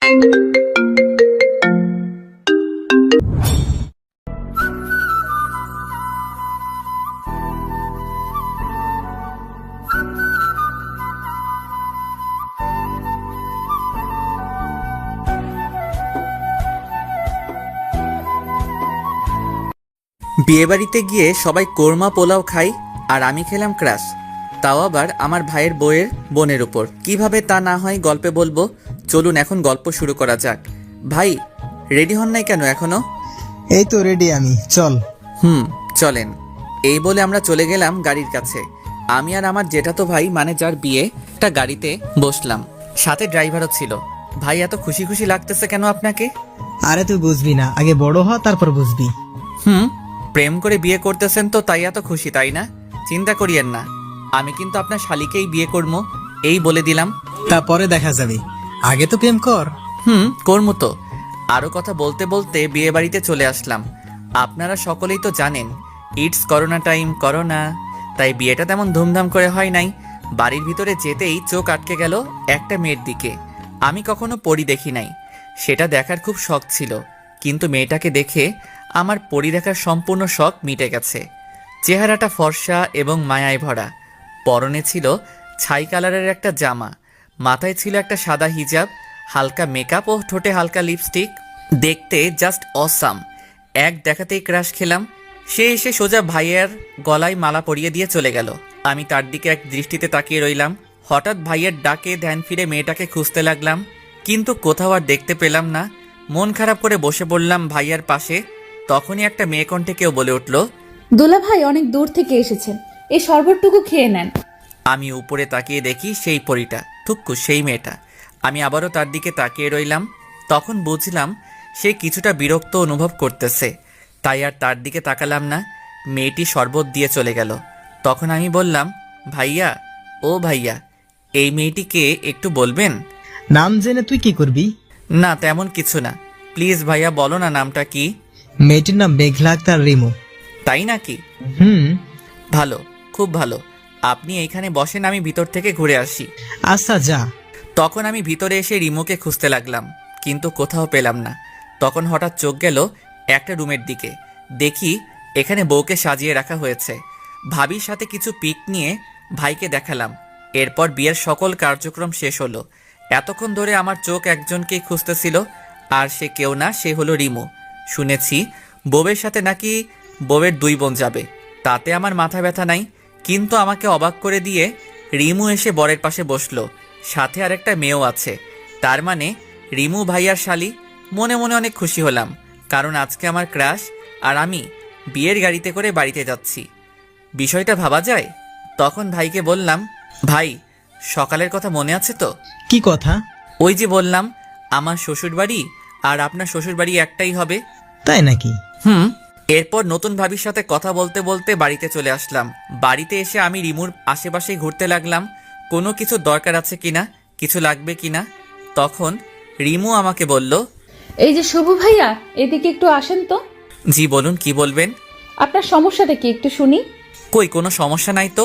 বিয়েবাড়িতে গিয়ে সবাই কোরমা পোলাও খাই আর আমি খেলাম ক্রাশ, তাও আবার আমার ভাইয়ের বউয়ের বোনের উপর। কিভাবে তা না হয় গল্পে বলবো। চলুন এখন গল্প শুরু করা যাক। ভাই রেডি হন নাই কেন এখনো? এই তো রেডি আমি, চল। চলেন। এই বলে আমরা চলে গেলাম গাড়ির কাছে। আমি আর আমার জেঠাতো ভাই মানে যার বিয়ে একটা গাড়িতে বসলাম, সাথে ড্রাইভারও ছিল। ভাই এত খুশি খুশি লাগতেছে কেন আপনাকে? আরে তুই বুঝবি না, আগে বড় হ তারপর বুঝবি। প্রেম করে বিয়ে করতেছেন তো তাই এত খুশি, তাই না? চিন্তা করিয়েন না, আমি কিন্তু আপনার শালিকেই বিয়ে করবো, এই বলে দিলাম। তারপরে দেখা যাবে, আগে তো প্রেম কর। করবো তো। আরো কথা বলতে বলতে বিয়ে বাড়িতে চলে আসলাম। আপনারা সকলেই তো জানেন ইটস করোনা টাইম, করোনা, তাই বিয়েটা তেমন ধুমধাম করে হয় নাই। বাড়ির ভিতরে যেতেই চোখ আটকে গেল একটা মেয়ের দিকে। আমি কখনো পরি দেখি নাই, সেটা দেখার খুব শখ ছিল, কিন্তু মেয়েটাকে দেখে আমার পরি দেখার সম্পূর্ণ শখ মিটে গেছে। চেহারাটা ফর্সা এবং মায়ায় ভরা, পরনে ছিল ছাই কালারের একটা জামা, মাথায় ছিল একটা সাদা হিজাব, হালকা মেকআপ ও ঠোঁটে হালকা লিপস্টিক। দেখতে জাস্ট অসাম। এক দেখাতেই ক্রাশ খেলাম। সে এসে সোজা ভাইয়ের গলায় মালা পরিয়ে দিয়ে চলে গেল। আমি তার দিকে এক দৃষ্টিতে তাকিয়ে রইলাম। হঠাৎ ভাইয়ের ডাকে ধ্যান ফিরে মেয়েটাকে খুঁজতে লাগলাম, কিন্তু কোথাও আর দেখতে পেলাম না। মন খারাপ করে বসে পড়লাম ভাইয়ার পাশে। তখনই একটা মেয়ে কণ্ঠে কেউ বলে উঠল, দুলা ভাই অনেক দূর থেকে এসেছেন, এই শরবতটুকু খেয়ে নেন। আমি উপরে তাকিয়ে দেখি সেই পরীটা, থুক্কু সেই মেয়েটা। আমি আবারও তার দিকে তাকিয়ে রইলাম। তখন বুঝলাম সে কিছুটা বিরক্ত অনুভব করতেছে, তাই আর তার দিকে তাকালাম না। মেয়েটি শরবত দিয়ে চলে গেল। তখন আমি বললাম, ভাইয়া, ও ভাইয়া, এই মেয়েটিকে একটু বলবেন? নাম জেনে তুই কি করবি? না তেমন কিছু না, প্লিজ ভাইয়া বলো না নামটা কি। মেয়েটির নাম মেঘলা আক্তার রিমু। তাই নাকি? ভালো, খুব ভালো। আপনি এইখানে বসেন, আমি ভিতর থেকে ঘুরে আসি। আচ্ছা যা। তখন আমি ভিতরে এসে রিমুকে খুঁজতে লাগলাম, কিন্তু কোথাও পেলাম না। তখন হঠাৎ চোখ গেল একটা রুমের দিকে। দেখি এখানে বউকে সাজিয়ে রাখা হয়েছে। ভাবির সাথে কিছু পিক নিয়ে ভাইকে দেখালাম। এরপর বিয়ের সকল কার্যক্রম শেষ হলো। এতক্ষণ ধরে আমার চোখ একজনকেই খুঁজতেছিল, আর সে কেউ না, সে হলো রিমু। শুনেছি বউয়ের সাথে নাকি বউয়ের 2 বোন যাবে, তাতে আমার মাথা ব্যথা নাই, কিন্তু আমাকে অবাক করে দিয়ে রিমু এসে বরের পাশে বসলো। সাথে আরেকটা মেয়েও আছে, তার মানে রিমু ভাইয়ার শালি। মনে মনে অনেক খুশি হলাম, কারণ আজকে আমার ক্রাশ আর আমি বিয়ের গাড়িতে করে বাড়িতে যাচ্ছি। বিষয়টা ভাবা যায়। তখন ভাইকে বললাম, ভাই সকালের কথা মনে আছে তো? কি কথা? ওই যে বললাম আমার শ্বশুর বাড়ি আর আপনার শ্বশুর বাড়ি একটাই হবে। তাই নাকি? এরপর নতুন ভাবির সাথে কথা বলতে বলতে বাড়িতে চলে আসলাম। বাড়িতে এসে আমি রিমুর আশেপাশে ঘুরতে লাগলাম, কোনো কিছু দরকার আছে কিনা, কিছু লাগবে কিনা। তখন রিমু আমাকে বলল, এই যে শুভ ভাইয়া, এদিকে একটু আসেন তো। জি বলুন, কি বলবেন? আপনার সমস্যাটা কি একটু শুনি। কই কোনো সমস্যা নাই তো,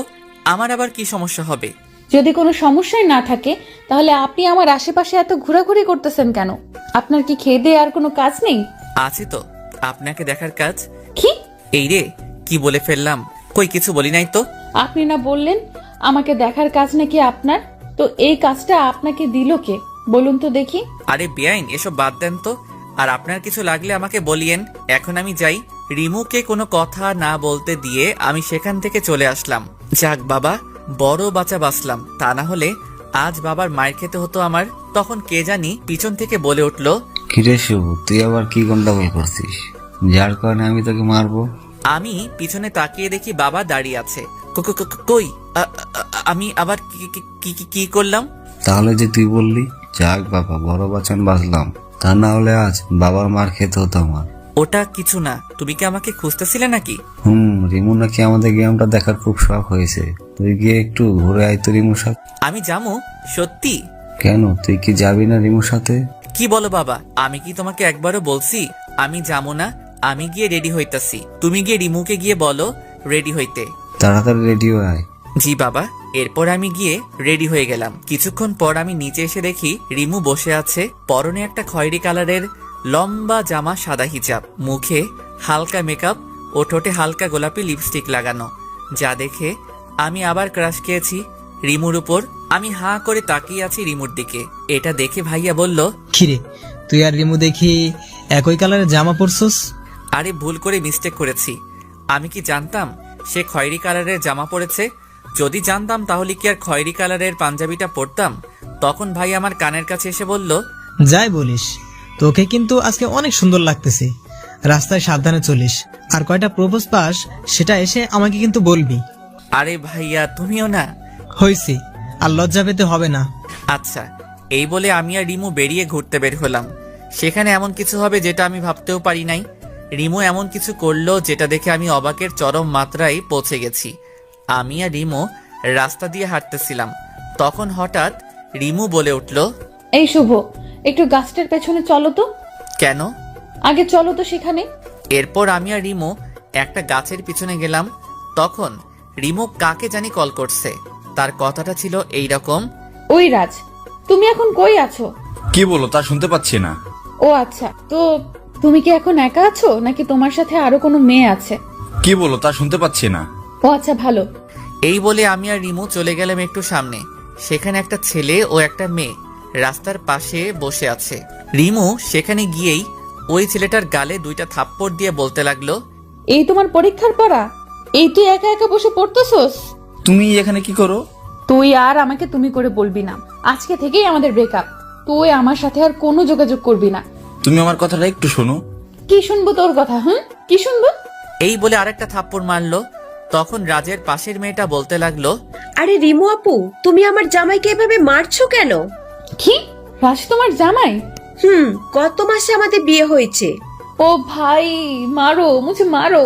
আমার আবার কি সমস্যা হবে? যদি কোনো সমস্যাই না থাকে তাহলে আপনি আমার আশেপাশে এত ঘোরাঘুরি করতেছেন কেন? আপনার কি খেয়ে দিয়ে আর কোনো কাজ নেই? আছে তো, আপনাকে দেখার কাজ। কি? এই রে, কি বলে ফেললাম? কই কিছু বলি নাই তো। আপনি না বললেন আমাকে দেখার কাজ নাকি আপনার? তো এই কাজটা আপনাকে দিল কে বলুন তো দেখি। আরে বেআইন, এসব বাদ দেন তো। আর আপনার কিছু লাগলে আমাকে বলিয়েন, এখন আমি যাই। রিমুকে কোনো কথা না বলতে দিয়ে আমি সেখান থেকে চলে আসলাম। যাক বাবা, বড় বাঁচা বাঁচলাম, তা না হলে আজ বাবার মায়ের খেতে হতো আমার। তখন কে জানি পিছন থেকে বলে উঠল, কিরে শুভ, তুই আবার কি গন্ডগোল করছিস, যার কারণে আমি তোকে মারবো? আমি পিছনে তাকিয়ে দেখি বাবা দাঁড়িয়ে আছে। কই আমি আবার কি করলাম? তাহলে যে তুই বললি, যাক বাবা বড় বাঁচান বাঁচলাম, তা না হলে আজ বাবার মার খেতে হতো আমার। ওটা কিছু না, তুমি কি আমাকে খুঁজতেছিলে নাকি? রিমু নাকি আমাদের গ্রামটা দেখার খুব শখ হয়েছে, তুই গিয়ে একটু ঘুরে আয় তো রিমুর সাথে। আমি যাবো? সত্যি? কেন, তুই কি যাবি না রিমুর সাথে? কি বলো বাবা, আমি কি তোমাকে একবারও বলছি আমি যাবো না? আমি গিয়ে রেডি হইতাছি, তুমি গিয়ে রিমুকে গিয়ে বলো রেডি হইতে। তাড়াতাড়ি রেডিও আয়। জি বাবা, এরপর আমি গিয়ে রেডি হয়ে গেলাম। কিছুক্ষণ পর আমি নিচে এসে দেখি রিমু বসে আছে, পরনে একটা খয়েরি কালারের লম্বা জামা, সাদা হিজাব, মুখে হালকা মেকআপ ও ঠোঁটে হালকা গোলাপি লিপস্টিক লাগানো। যা দেখে আমি আবার ক্রাশ খেয়েছি রিমুর উপর। আমি হাঁ করে তাকিয়ে আছি রিমুর দিকে। এটা দেখে ভাইয়া বলল, কিরে, তুই আর রিমু দেখি একই কালারের জামা পরছস? আরে ভুল করে মিস্টেক করেছি। আমি কি জানতাম সে খয়েরি কালারের জামা পরেছে? যদি জানতাম তাহলে কি আর খয়েরি কালারের পাঞ্জাবিটা পরতাম? তখন ভাই আমার কানের কাছে এসে বলল, যাই বলিস, তোকে কিন্তু আজকে অনেক সুন্দর লাগতেছে। রাস্তায় সাবধানে চলিস, আর কয়টা প্রপোজ পাস সেটা এসে আমাকে কিন্তু বলবি। আরে ভাইয়া তুমিও না। হইছে, আর লজ্জা পেতে হবে না। আচ্ছা, এই বলে আমি আর রিমু বেরিয়ে ঘুরতে বের হলাম। সেখানে এমন কিছু হবে যেটা আমি ভাবতেও পারি নাই। রিমু এমন কিছু করলো যেটা দেখে আমি অবাকের চরম মাত্রায় পৌঁছে গেছি। আমি আর রিমু রাস্তা দিয়ে হাঁটতেছিলাম, তখন হঠাৎ রিমু বলে উঠল, এই শুভ, একটু গাছটার পেছনে চলো তো। কেন? আগে চলো তো সেখানে। এরপর আমি আর রিমু একটা গাছের পিছনে গেলাম। তখন রিমু কাকে জানি কল করছে। তার কথাটা ছিল এই রকম, ওই রাজ, তুমি এখন কই আছো? কি বলো তা শুনতে পাচ্ছি না। ও আচ্ছা, তো তুমি কি এখন একা আছো নাকি তোমার সাথে আরো কোনো মেয়ে আছে? কি বলো তা শুনতে পাচ্ছি না। ও আচ্ছা, ভালো। এই বলে আমি আর রিমু চলে গেলাম একটু সামনে। সেখানে একটা ছেলে ও একটা মেয়ে রাস্তার পাশে বসে আছে। রিমু সেখানে গিয়েই ওই ছেলেটার গালে 2টা থাপ্পড় দিয়ে বলতে লাগলো, এই তোমার পরীক্ষার পড়া? এই তুই একা একা বসে পড়তেছস? তুমি এখানে কি করো? তুই আর আমাকে তুমি করে বলবি না। আজকে থেকেই আমাদের ব্রেকআপ। তুই আমার সাথে আর কোনো যোগাযোগ করবি না। তুমি আমার কথাটা একটু শোনো। কি শুনবো তোর কথা? কি শুনবো? এই বলে আরেকটা থাপ্পড় মারলো। তখন রাজের পাশের মেয়েটা বলতে লাগলো, আরে রিমু আপু, তুমি আমার জামাইকে এভাবে মারছো কেন? কি? রাজ তোমার জামাই? গত মাসে আমাদের বিয়ে হয়েছে। ओ भाई, मारो मुझे, मारो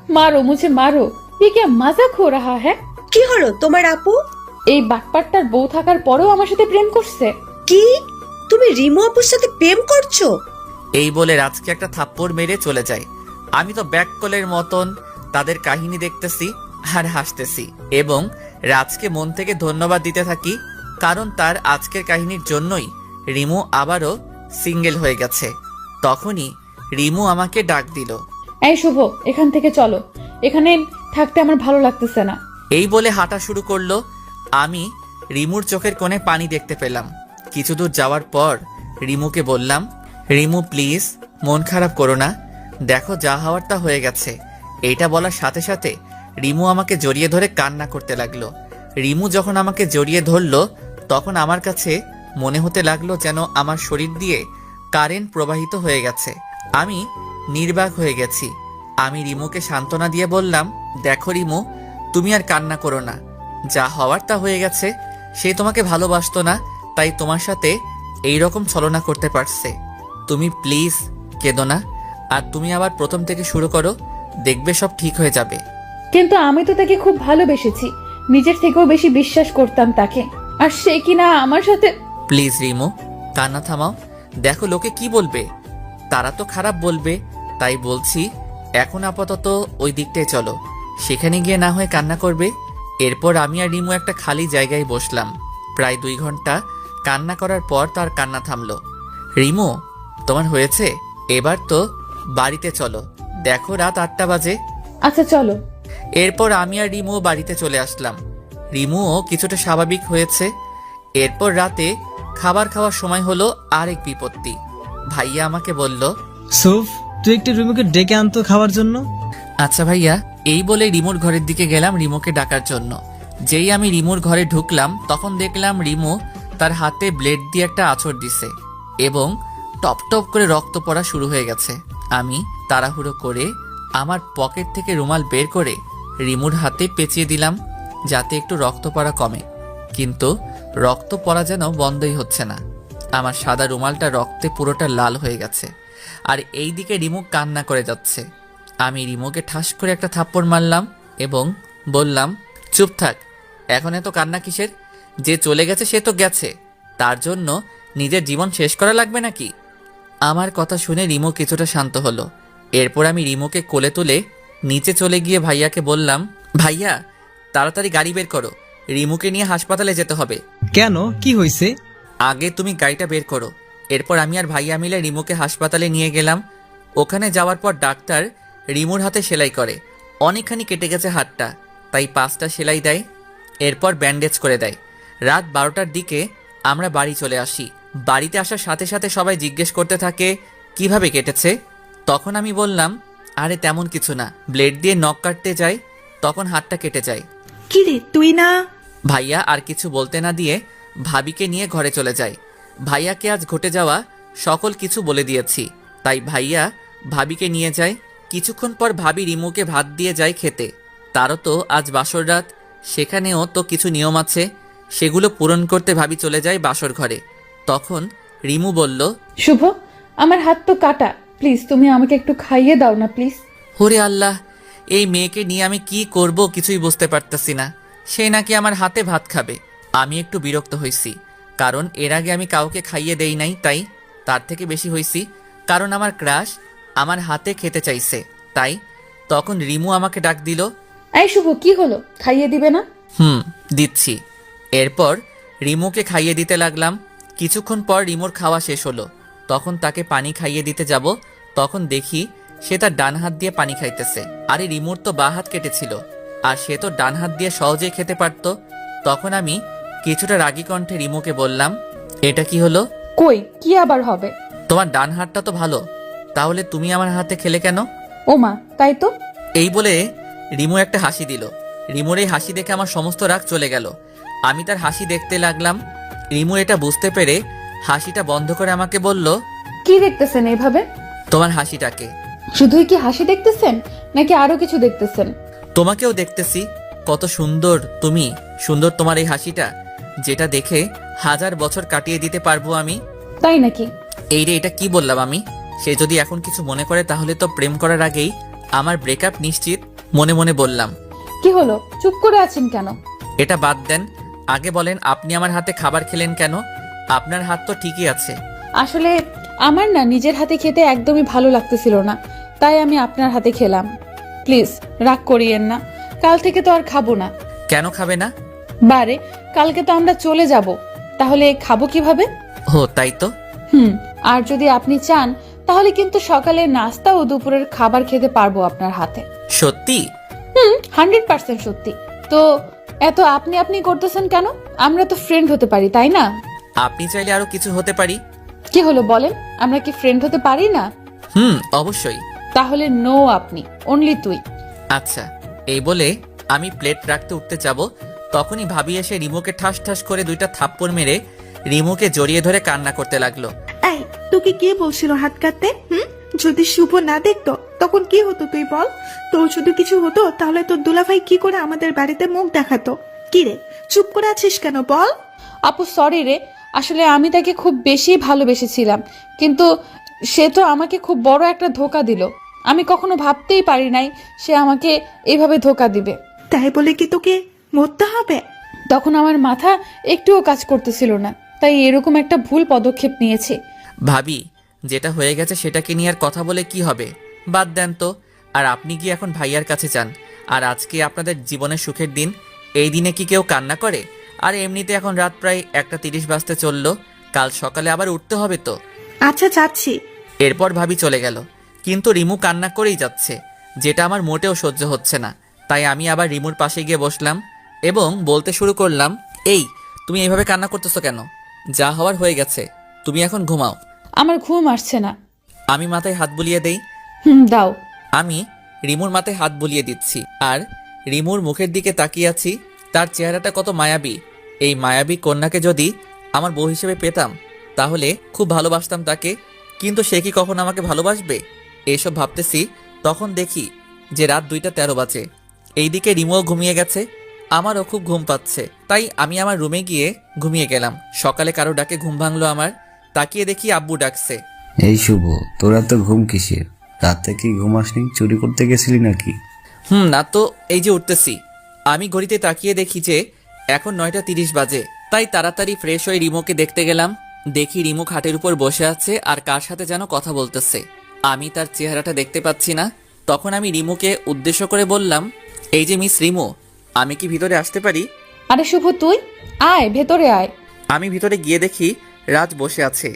मारो मुझे, मारो। ये क्या मजाक हो रहा है? কি হলো তোমার আপু? এই বাটপাটটার বউ থাকার পরেও আমার সাথে প্রেম করছে? কি, তুমি রিমু আপুর সাথে প্রেম করছো? এই বলে রাজকে একটা থাপ্পড় মেরে চলে যায়। আমি তো ব্যাককলের মতন তাদের কাহিনী দেখতেছি আর হাসতেছি, এবং রাজকে মন থেকে ধন্যবাদ দিতে থাকি, কারণ তার আজকের কাহিনীর জন্যই রিমু আবারও সিঙ্গেল হয়ে গেছে। তখনই রিমু আমাকে ডাক দিল, এই শুভ, এখান থেকে চলো। এখানে থাকতে আমার ভালো লাগতেছে না। এই বলে হাঁটা শুরু করলো। আমি রিমুর চোখের কোণে পানি দেখতে পেলাম। কিছু দূর যাওয়ার পর রিমুকে বললাম, রিমু প্লিজ মন খারাপ করো না, দেখো যা হওয়ার তা হয়ে গেছে। এইটা বলার সাথে সাথে রিমু আমাকে জড়িয়ে ধরে কান্না করতে লাগলো। রিমু যখন আমাকে জড়িয়ে ধরলো তখন আমার কাছে মনে হতে লাগলো যেন আমার শরীর দিয়ে কারেন্ট প্রবাহিত হয়ে গেছে। আমি নির্বাক হয়ে গেছি। আমি রিমুকে সান্ত্বনা দিয়ে বললাম, দেখো রিমু, তুমি আর কান্না করো না, যা হওয়ার তা হয়ে গেছে। সে তোমাকে ভালোবাসতো না, তাই তোমার সাথে এই রকম ছলনা করতে পারছে। তুমি প্লিজ কেঁদো না, আর তুমি আবার প্রথম থেকে শুরু করো, দেখবে সব ঠিক হয়ে যাবে। কিন্তু আমি তো তাকে খুব ভালোবেসেছি, নিজের থেকেও বেশি বিশ্বাস করতাম তাকে, আর সে কিনা আমার সাথে। প্লিজ রিমু, কান্না থামাও। দেখো লোকে কি বলবে, তারা তো খারাপ বলবে, তাই বলছি এখন আপাতত ওই দিকটায় চলো, সেখানে গিয়ে না হয় কান্না করবে। এরপর আমি আর রিমু একটা খালি জায়গায় বসলাম। প্রায় 2 ঘন্টা কান্না করার পর তার কান্না থামলো। রিমু, তোমার হয়েছে, এবার তো বাড়িতে চলো, দেখো রাত 8টা বাজে। আচ্ছা চলো। এরপর আমি আর রিমু বাড়িতে চলে আসলাম। রিমুও কিছুটা স্বাভাবিক হয়েছে। এরপর রাতে খাবার খাওয়ার সময় হলো আরেক বিপত্তি। ভাইয়া আমাকে বলল, সুফ, তুই একটু রিমুকে ডেকে আনতো খাওয়ার জন্য। আচ্ছা ভাইয়া। এই বলে রিমুর ঘরের দিকে গেলাম রিমুকে ডাকার জন্য। যেই আমি রিমুর ঘরে ঢুকলাম তখন দেখলাম রিমু তার হাতে ব্লেড দিয়ে একটা আঁচড় দিছে এবং টপ টপ করে রক্ত পড়া শুরু হয়ে গেছে। আমি তাড়াহুড়ো করে আমার পকেট থেকে রুমাল বের করে রিমুর হাতে পেঁচিয়ে দিলাম যাতে একটু রক্ত পড়া কমে, কিন্তু রক্ত পড়া যেন বন্ধই হচ্ছে না। আমার সাদা রুমালটা রক্তে পুরোটা লাল হয়ে গেছে, আর এই দিকে রিমু কান্না করে যাচ্ছে। আমি রিমুকে ঠাস করে একটা থাপ্পড় মারলাম এবং বললাম, চুপ থাক, এখন এত কান্না কিসের? যে চলে গেছে সে তো গেছে, তার জন্য নিজের জীবন শেষ করা লাগবে নাকি? আমার কথা শুনে রিমু কিছুটা শান্ত হলো। এরপর আমি রিমুকে কোলে তুলে নিচে চলে গিয়ে ভাইয়াকে বললাম, ভাইয়া তাড়াতাড়ি গাড়ি বের করো, রিমুকে নিয়ে হাসপাতালে যেতে হবে। কেন, কি হয়েছে? আগে তুমি গাড়িটা বের করো। এরপর আমি আর ভাইয়া মিলে রিমুকে হাসপাতালে নিয়ে গেলাম। ওখানে যাওয়ার পর ডাক্তার রিমুর হাতে সেলাই করে। অনেকখানি কেটে গেছে হাতটা, তাই 5টা সেলাই দেয়। এরপর ব্যান্ডেজ করে দেয়। রাত 12টার দিকে আমরা বাড়ি চলে আসি। বাড়িতে আসার সাথে সাথে সবাই জিজ্ঞেস করতে থাকে কিভাবে কেটেছে। তখন আমি বললাম, আরে তেমন কিছু না, ব্লেড দিয়ে নখ কাটতে যাই, তখন হাতটা কেটে যায়। কি রে তুই না? ভাইয়া আর কিছু বলতে না দিয়ে ভাবিকে নিয়ে ঘরে চলে যায়। ভাইয়াকে আজ ঘটে যাওয়া সকল কিছু বলে দিয়েছি, তাই ভাইয়া ভাবিকে নিয়ে যায়। কিছুক্ষণ পর ভাবি রিমুকে ভাত দিয়ে যায় খেতে। তারও তো আজ বাসর রাত, সেখানেও তো কিছু নিয়ম আছে, সেগুলো পূরণ করতে ভাবি চলে যায় বাসর ঘরে। তখন রিমু বলল, শুভ, আমার হাত তো কাটা, প্লিজ তুমি আমাকে একটু খাইয়ে দাও না প্লিজ। ওরে আল্লাহ, এই মেয়েকে নিয়ে আমি কি করব কিছুই বুঝতে পারতেছি না। সে নাকি আমার হাতে ভাত খাবে। আমি একটু বিরক্ত হইছি, কারণ এর আগে আমি কাউকে খাইয়ে দেই নাই, তাই তার থেকে বেশি হইছি কারণ আমার ক্রাশ আমার হাতে খেতে চাইছে। তাই তখন রিমু আমাকে ডাক দিল। এই শুভ, কি হলো, খাইয়ে দিবে না? দিচ্ছি। এরপর রিমুকে খাইয়ে দিতে লাগলাম। কিছুক্ষণ পর রিমুর খাওয়া শেষ হলো। তখন তাকে পানি খাইয়ে দিতে যাব, তখন দেখি সে তার ডান হাত দিয়ে পানি খাইতেছে। আরে রিমুর তো বাঁ হাত কেটেছিল, আর সে তো ডান হাত দিয়ে সহজেই খেতে পারত। তখন আমি কিছুটা রাগী কণ্ঠে রিমুকে বললাম, এটা কি হলো? কই, কি আবার হবে? তোমার ডান হাতটা তো ভালো, তাহলে তুমি আমার হাতে খেলে কেন? ওমা, তাই তো। এই বলে রিমু একটা হাসি দিল। রিমুর এই হাসি দেখে আমার সমস্ত রাগ চলে গেল। আমি তার হাসি দেখতে লাগলাম। রিমু এটা বুঝতে পেরে হাসিটা বন্ধ করে আমাকে বলল, কি দেখতেছেন এইভাবে? তোমার হাসিটাকে। শুধুই কি হাসি দেখতেছেন নাকি আরো কিছু দেখতেছেন? তোমাকেও দেখতেছি, কত সুন্দর তুমি, সুন্দর তোমার এই হাসিটা, যেটা দেখে 1000 বছর কাটিয়ে দিতে পারবো আমি। তাই নাকি? এই রে, এটা কি বললাম আমি? সে যদি এখন কিছু মনে করে তাহলে তো প্রেম করার আগেই আমার ব্রেকআপ নিশ্চিত। মনে মনে বললাম। কি হলো, চুপ করে আছেন কেন? এটা বাদ দেন, আগে বলেন আপনি আমার হাতে খাবার খেলেন কেন? আপনার হাত তো ঠিকই আছে। আসলে আমার না নিজের হাতে খেতে একদমই ভালো লাগতেছিল না, তাই আমি আপনার হাতে খেলাম। প্লিজ রাগ করিয়েন না, কাল থেকে তো আর খাবো না। কেন খাবে না? বারে, কালকে তো আমরা চলে যাব, তাহলে খাবো কিভাবে? ও তাই তো। আর যদি আপনি চান তাহলে কিন্তু সকালে নাস্তা ও দুপুরের খাবার খেতে পারবো আপনার হাতে। সত্যি? 100% সত্যি। তো এত আপনি আপনি করতেছেন কেন? আমরা তো ফ্রেন্ড হতে পারি, তাই না? আপনি চাইলে আরো কিছু হতে পারি। কি হলো বলেন, আমরা কি ফ্রেন্ড হতে পারি না? অবশ্যই। তাহলে নো, আপনি অনলি তুই। আচ্ছা। এই বলে আমি প্লেট রাখতে উঠতে যাব, তখনই ভাবি এসে রিমুকে ঠাস ঠাস করে 2টা থাপ্পড় মেরে রিমুকে জড়িয়ে ধরে কান্না করতে লাগলো। এই, তোকে কে বলছিল হাত কাটতে? যদি শুভ না দেখতো তখন কি হতো তুই বল? তোর যদি কিছু হতো তাহলে তোর দুলাভাই কি করে আমাদের বাড়িতে মুখ দেখাতো? কি রে, চুপ করে আছিস কেন বল? আপু সরি রে, আসলে আমি তাকে খুব বেশি ভালোবেসেছিলাম, কিন্তু সে তো আমাকে খুব বড় একটা ধোকা দিল। আমি কখনো ভাবতেই পারি নাই সে আমাকে এইভাবে ধোকা দিবে। তাই বলে কি তোকে মরতে হবে? তখন আমার মাথা একটুও কাজ করতেছিল না, তাই এরকম একটা ভুল পদক্ষেপ নিয়েছি। ভাবি, যেটা হয়ে গেছে সেটাকে নিয়ে আর কথা বলে কি হবে? বাদ দেন তো। আর আপনি কি এখন ভাইয়ার কাছে যান? আর আজকে আপনাদের জীবনের সুখের দিন, এই দিনে কি কেউ কান্না করে? আর এমনিতে এখন রাত প্রায় 1:30 বাজতে চললো, কাল সকালে আবার উঠতে হবে তো। আচ্ছা যাচ্ছি। এরপর ভাবি চলে গেল, কিন্তু রিমু কান্না করেই যাচ্ছে, যেটা আমার মোটেও সহ্য হচ্ছে না। তাই আমি আবার রিমুর পাশে গিয়ে বসলাম এবং বলতে শুরু করলাম, এই তুমি এইভাবে কান্না করতেছো কেন? যা হওয়ার হয়ে গেছে, তুমি এখন ঘুমাও। আমার ঘুম আসছে না। আমি মাথায় হাত বুলিয়ে দেই। দাও। আমি রিমুর মাথায় হাত বুলিয়ে দিচ্ছি আর রিমুর মুখের দিকে তাকিয়ে আছি। তার চেহারাটা কত মায়াবী। এই মায়াবী কন্যাকে যদি আমার বউ হিসেবে পেতাম তাহলে খুব ভালোবাসতাম তাকে, কিন্তু সে কি কখন আমাকে ভালোবাসবে? এইসব ভাবতেছি, তখন দেখি যে রাত 2:13 বাজে। এইদিকে রিমুও ঘুমিয়ে গেছে, আমারও খুব ঘুম পাচ্ছে, তাই আমি আমার রুমে গিয়ে ঘুমিয়ে গেলাম। সকালে কারো ডাকে ঘুম ভাঙলো আমার, তাকিয়ে দেখি আব্বু ডাকছে। এই শুভ, তোরা তো ঘুম কিসের? রাতে কি ঘুমাসনি? চুরি করতে গেছিলি নাকি? না তো, এই যে উঠতেছি। আমি ঘড়িতে তাকিয়ে দেখি যে এখন 9:30 বাজে, তাই তাড়াতাড়ি ফ্রেশ হয়ে রিমুকে দেখতে গেলাম। দেখি রিমু খাটের উপর বসে আছে আর কার সাথে যেন কথা বলতেছে। আমি তার চেহারাটা দেখতে পাচ্ছি না। তখন আমি রিমুকে উদ্দেশ্য করে বললাম, এই যে মিস রিমু, আমি কি ভিতরে আসতে পারি? আরে শুভ তুই আয়, ভেতরে আয়। আমি ভিতরে গিয়ে দেখি রাজ বসে আছে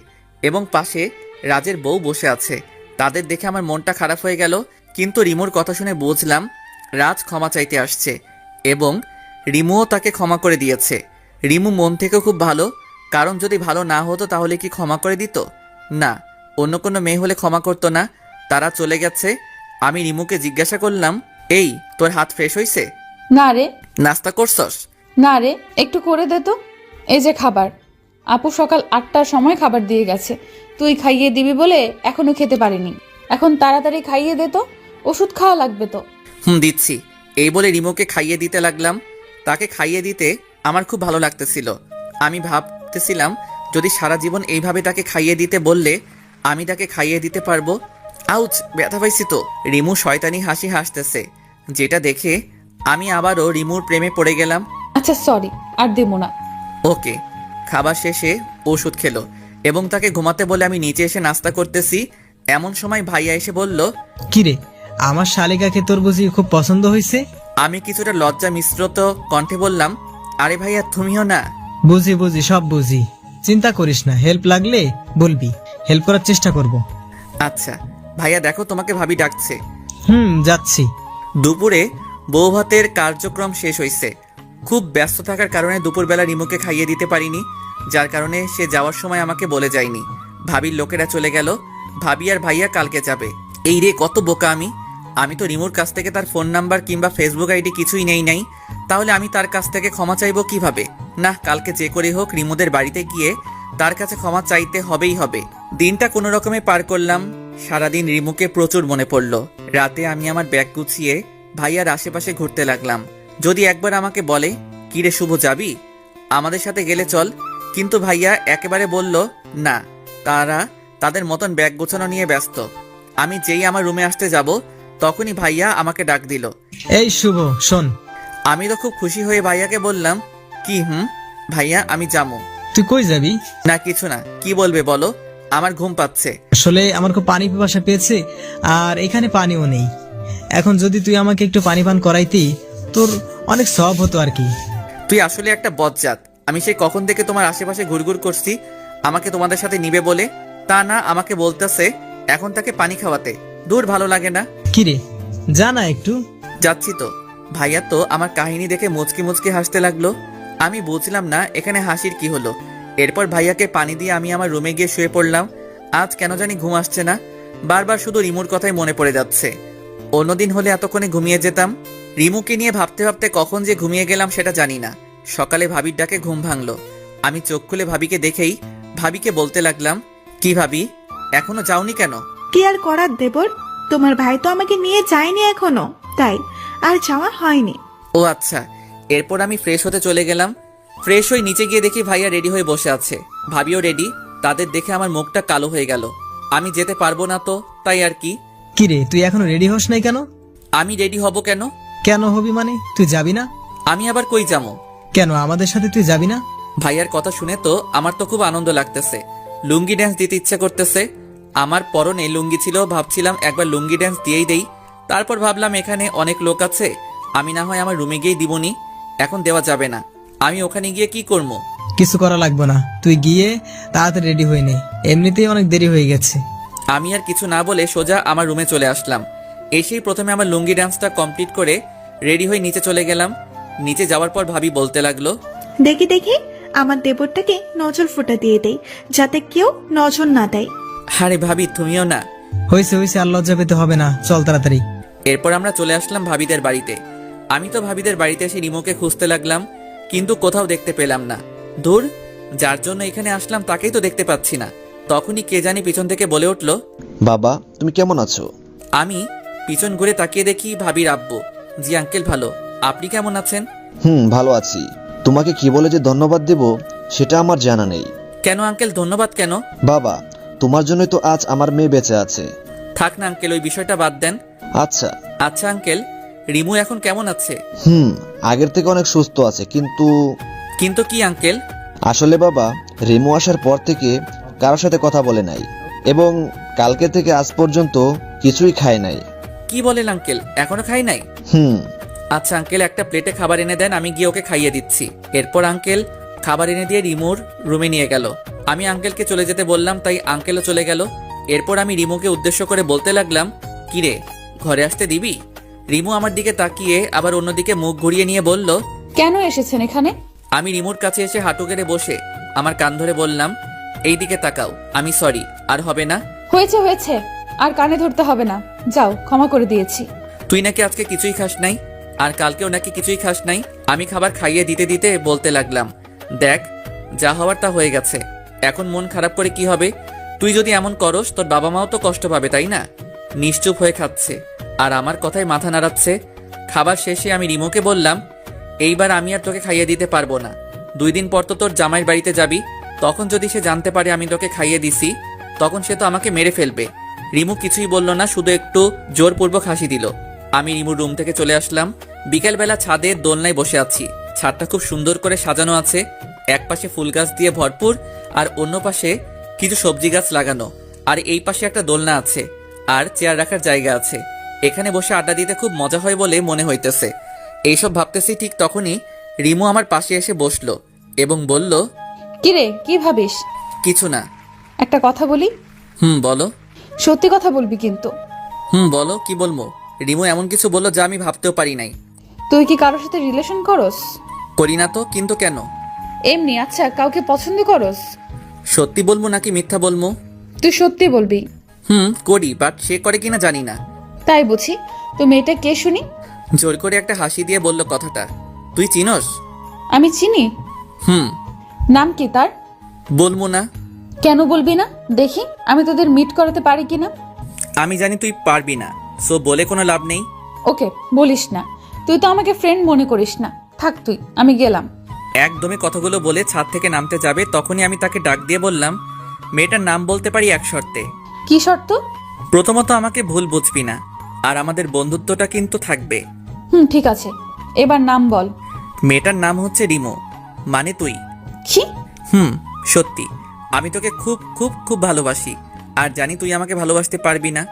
এবং পাশে রাজের বউ বসে আছে। তাদের দেখে আমার মনটা খারাপ হয়ে গেল, কিন্তু রিমুর কথা শুনে বুঝলাম রাজ ক্ষমা চাইতে আসছে এবং রিমুও তাকে ক্ষমা করে দিয়েছে। রিমু মন থেকেও খুব ভালো, কারণ যদি ভালো না হতো তাহলে কি ক্ষমা করে দিত? না, অন্য কোনো মেয়ে হলে ক্ষমা করতো না। তারা চলে গেছে। আমি রিমুকে জিজ্ঞাসা করলাম, এই তোর হাত ফ্রেশ হইছে? না রে, নাস্তা করছস? না রে, একটু করে দে তো। এই যে খাবার, আপু সকাল 8টার সময় খাবার দিয়ে গেছে, তুই খাইয়ে দিবি বলে এখনো খেতে পারিনি। এখন তাড়াতাড়ি খাইয়ে দে তো, ওষুধ খাওয়া লাগবে তো। দিচ্ছি। এই বলে রিমুকে খাইয়ে দিতে লাগলাম। তাকে খাইয়ে দিতে আমার খুব ভালো লাগতেছিল। আমি ভাবতেছিলাম যদি সারা জীবন এইভাবে তাকে খাইয়ে দিতে বললে আমি তাকে খাইয়ে দিতে পারবো। আউচ, ব্যথা পাইছি তো। রিমু শয়তানি হাসি হাসতেছে, যেটা দেখে আমি আবারও রিমুর প্রেমে পড়ে গেলাম। আচ্ছা সরি, আর দেবো না। ওকে। খাবার শেষে ওষুধ খেলো এবং তাকে ঘুমাতে বলে আমি নিচে এসে নাস্তা করতেছি। এমন সময় ভাইয়া এসে বলল, কিরে, আমার শালিকাকে তোর বুঝি খুব পছন্দ হয়েছে? আমি কিছুটা লজ্জা মিশ্রিত কণ্ঠে বললাম, আরে ভাইয়া তুমিও না। বুঝি বুঝি, সব বুঝি, চিন্তা করিস না, হেল্প লাগলে বলবি, হেল্প করার চেষ্টা করব। আচ্ছা ভাইয়া, দেখো তোমাকে ভাবি ডাকছে। যাচ্ছি। দুপুরে বউ ভাতের কার্যক্রম শেষ হয়েছে। খুব ব্যস্ত থাকার কারণে দুপুরবেলা রিমুকে খাইয়ে দিতে পারিনি, যার কারণে সে যাওয়ার সময় আমাকে বলে যায়নি। ভাবির লোকেরা চলে গেল। ভাবি আর ভাইয়া কালকে যাবে। এই রে, কত বোকা আমি! আমি তো রিমুর কাছ থেকে তার ফোন নাম্বার কিংবা ফেসবুক আইডি কিছুই নেই নাই। তাহলে আমি তার কাছ থেকে ক্ষমা চাইবো কিভাবে? না, কালকে যে করে হোক রিমুদের বাড়িতে গিয়ে তার কাছে ক্ষমা চাইতে হবেই হবে। দিনটা কোনো রকমে পার করলাম। সারাদিন রিমুকে প্রচুর মনে পড়ল। রাতে আমি আমার ব্যাগ গুছিয়ে ভাইয়ার আশেপাশে ঘুরতে লাগলাম। যদি একবার আমাকে বলে, কিরে শুভ যাবি, আমাদের সাথে গেলে চল, কিন্তু ভাইয়া একেবারে বলল না, তারা তাদের মতন ব্যাগ গোছানো নিয়ে ব্যস্ত। আমি যেই আমার রুমে আসতে যাব তখনই ভাইয়া আমাকে ডাক দিল। এই শুভ, শোন। আমি তো খুব খুশি হয়ে ভাইয়াকে বললাম, কি? ভাইয়া, আমি যাবো। তুই কই যাবি? না কিছু না। কি বলবে বলো? আমার ঘুম পাচ্ছে। আসলে আমার খুব পানি পিপাসা পেয়েছে, আর এখানে পানিও নেই। এখন যদি তুই আমাকে একটু পানি পান করাইতি, তোর অনেক সব হতো আর কি। তুই আসলে একটা বজ্জাত। আমি সেই কখন থেকে তোমার আশেপাশে ঘুরঘুর করছি আমাকে তোমাদের সাথে নিবে বলে, তা না আমাকে বলতেছে এখন তাকে পানি খাওয়াতে। দূর, ভালো লাগে না। কিরে, যা না একটু। যাচ্ছি তো। ভাইয়া তো আমার কাহিনী দেখে মুচকি মুচকি হাসতে লাগলো। আমি বুঝলাম না এখানে হাসির কি হলো। এরপর ভাইয়াকে পানি দিয়ে আমি আমার রুমে গিয়ে শুয়ে পড়লাম। আজ কেন জানি ঘুম আসছে না, বারবার শুধু রিমুর কথাই মনে পড়ে যাচ্ছে। অন্যদিন হলে এতক্ষণে ঘুমিয়ে যেতাম। রিমুকে নিয়ে ভাবতে ভাবতে কখন যে ঘুমিয়ে গেলাম সেটা জানি না। সকালে ভাবির ডাকে ঘুম ভাঙলো। আমি চোখ খুলে ভাবিকে দেখেই ভাবিকে বলতে লাগলাম, কি ভাবি, এখনো যাওনি কেন? কি আর করার দেবর, তোমার ভাই তো আমাকে নিয়ে যায়নি এখনো, তাই আর যাওয়া হয়নি। ও আচ্ছা। এরপর আমি ফ্রেশ হতে চলে গেলাম। ফ্রেশ হয়ে নিচে গিয়ে দেখি ভাইয়া রেডি হয়ে বসে আছে, ভাবিও রেডি। তাদের দেখে আমার মুখটা কালো হয়ে গেল। আমি যেতে পারবো না তো, তাই আর কি। কিরে, তুই এখনো রেডি হস নাই কেন? আমি রেডি হব কেন? কেন হবি মানে? তুই যাবি না? আমি আবার কই যাবো? কেন আমাদের সাথে তুই যাবি না? ভাইয়ার কথা শুনে তো আমার তো খুব আনন্দ লাগতেছে। লুঙ্গি ড্যান্স দিতে ইচ্ছা করতেছে। আমার পরনে লুঙ্গি ছিল, ভাবছিলাম একবার লুঙ্গি ড্যান্স দিয়েই দেই। তারপর ভাবলাম এখানে অনেক লোক আছে, আমি না হয় আমার রুমে গিয়েই দিবনি। এখন দেওয়া যাবে না। আমি ওখানে গিয়ে কি করবো? কিছু করা লাগবে না, তুই গিয়ে তাড়াতাড়ি রেডি হয়ে নে, এমনিতেই অনেক দেরি হয়ে গেছে। আমি আর কিছু না বলে সোজা আমার রুমে চলে আসলাম। এসেই প্রথমে আমার লুঙ্গি ডান্সটা কমপ্লিট করে রেডি হয়ে নিচে চলে গেলাম। নিচে যাওয়ার পর ভাবি বলতে লাগলো, দেখি দেখি আমার দেবরটাকে নজর ফোঁটা দিয়ে দেই, যাতে কেউ নজর না দেয়। আরে ভাবি তুমিও না। হয়েছে হয়েছে, আর লজ্জা পেতে হবে না, চল তাড়াতাড়ি। এরপর আমরা চলে আসলাম ভাবিদের বাড়িতে। আমি তো ভাবিদের বাড়িতে এসে রিমুকে খুঁজতে লাগলাম, কিন্তু কোথাও দেখতে পেলাম না। দূর, যার জন্য এখানে আসলাম তাকেই তো দেখতে পাচ্ছি না। তখনই কে জানি পিছন থেকে বলে উঠলো, বাবা তুমি কেমন আছো? আমি পিছন ঘুরে তাকিয়ে দেখি ভাবির আব্বু। জি আঙ্কেল, ভালো। আপনি কেমন আছেন? ভালো আছি। তোমাকে কি বলে যে ধন্যবাদ দেব সেটা আমার জানা নেই। কেন আঙ্কেল, ধন্যবাদ কেন? বাবা তোমার জন্যই তো আজ আমার মেয়ে বেঁচে আছে। থাক না আঙ্কেল, ওই বিষয়টা বাদ দেন। আচ্ছা আচ্ছা আঙ্কেল, রিমু এখন কেমন আছে? আগের থেকে অনেক সুস্থ আছে, কিন্তু কিন্তু কি আঙ্কেল? আসলে বাবা, রিমু আসার পর থেকে কারোর সাথে কথা বলে নাই এবং কালকে থেকে আজ পর্যন্ত কিছুই খায় নাই। কি বলেন আঙ্কেল, এখনো খাই নাই? আচ্ছা আঙ্কেল, একটা প্লেটে খাবার এনে দেন, আমি গিয়ে ওকে খাইয়ে দিচ্ছি। এরপর আঙ্কেল খাবার এনে দিয়ে রিমুর রুমে নিয়ে গেল। আমি আঙ্কেলকে চলে যেতে বললাম, তাই আঙ্কেলও চলে গেল। এরপর আমি রিমুকে উদ্দেশ্য করে বলতে লাগলাম, কিরে ঘরে আসতে দিবি? রিমু আমার দিকে তাকিয়ে আবার অন্যদিকে মুখ ঘুরিয়ে নিয়ে বলল, কেন এসেছেন এখানে? আমি রিমুর কাছে এসে হাঁটু গেড়ে বসে আমার কান ধরে বললাম, এই দিকে তাকাও, আমি সরি, আর হবে না। হয়েছে হয়েছে, আর কানে ধরতে হবে না, যাও, ক্ষমা করে দিয়েছি। তুই নাকি আজকে কিছুই খাস নাই, আর কালকেও নাকি কিছুই খাস নাই। আমি খাবার খাইয়ে দিতে দিতে বলতে লাগলাম, দেখ যা হওয়ার তা হয়ে গেছে, এখন মন খারাপ করে কি হবে? তুই যদি এমন করস তোর বাবা মাও তো কষ্ট পাবে, তাই না? নিশ্চুপ হয়ে খাচ্ছে আর আমার কথায় মাথা নাড়াচ্ছে। খাবার শেষে আমি রিমুকে বললাম, এইবার আমি আর তোকে খাইয়ে দিতে পারবো না। 2 দিন পর তো তোর জামাইয়ের বাড়িতে যাবি, তখন যদি সে জানতে পারে আমি তোকে খাইয়ে দিছি, তখন সে তো আমাকে মেরে ফেলবে। রিমু কিছুই বলল না, শুধু একটু জোরপূর্বক হাসি দিল। আমি রিমুর রুম থেকে চলে আসলাম। বিকেলবেলা ছাদে দোলনায় বসে আছি। ছাদটা খুব সুন্দর করে সাজানো আছে, এক পাশে ফুল গাছ দিয়ে ভরপুর আর অন্য পাশে কিছু সবজি গাছ লাগানো, আর এই পাশে একটা দোলনা আছে আর চেয়ার রাখার জায়গা আছে। এখানে বসে আড্ডা দিতে খুব মজা হয় বলে মনে হইতেছে। এইসব ভাবতেছি, ঠিক তখনই রিমু আমার পাশে এসে বসলো এবং বলল, কিরে কি ভাবিস? কিছু না। একটা কথা বলি? বলো। সত্যি কথা বলবি কিন্তু। বলো, কি বলবো? রিমু এমন কিছু বললো যা আমি ভাবতেও পারি নাই। তুই কি কারোর সাথে রিলেশন করস? করি না তো, কিন্তু কেন? এমনি। আচ্ছা, কাউকে পছন্দ করস? সত্যি বলবো নাকি মিথ্যা বলবো? তুই সত্যি বলবি। করি, বাট সে করে কিনা জানি না। তাই বুঝি। তো মেয়েটা কে শুনি? জোর করে একটা হাসি দিয়ে বলল কথাটা। তুই চিনস? আমি চিনি। হুম। নাম কি তার? বলবো না। কেন বলবি না? দেখি আমি তোদের মিট করাতে পারি কিনা। আমি জানি তুই পারবি না, সো বলে কোনো লাভ নেই। ওকে, বলিস না। তুই তো আমাকে ফ্রেন্ড মনে করিস না। থাক তুই, আমি গেলাম। একদমই কথাগুলো বলে ছাদ থেকে নামতে যাবে, তখনই আমি তাকে ডাক দিয়ে বললাম, মেয়েটার নাম বলতে পারি এক শর্তে। কি শর্ত? প্রথমত আমাকে ভুল বুঝবি না, আর আমাদের বন্ধুত্বটা কিন্তু থাকবে। ঠিক আছে, এবার নাম বল। মেয়েটার নাম হচ্ছে রিমু, মানে তুই। কি? সত্যি আমি তোকে খুব খুব খুব ভালোবাসি, আর জানি তুই আমাকে ভালোবাসতে পারবি না,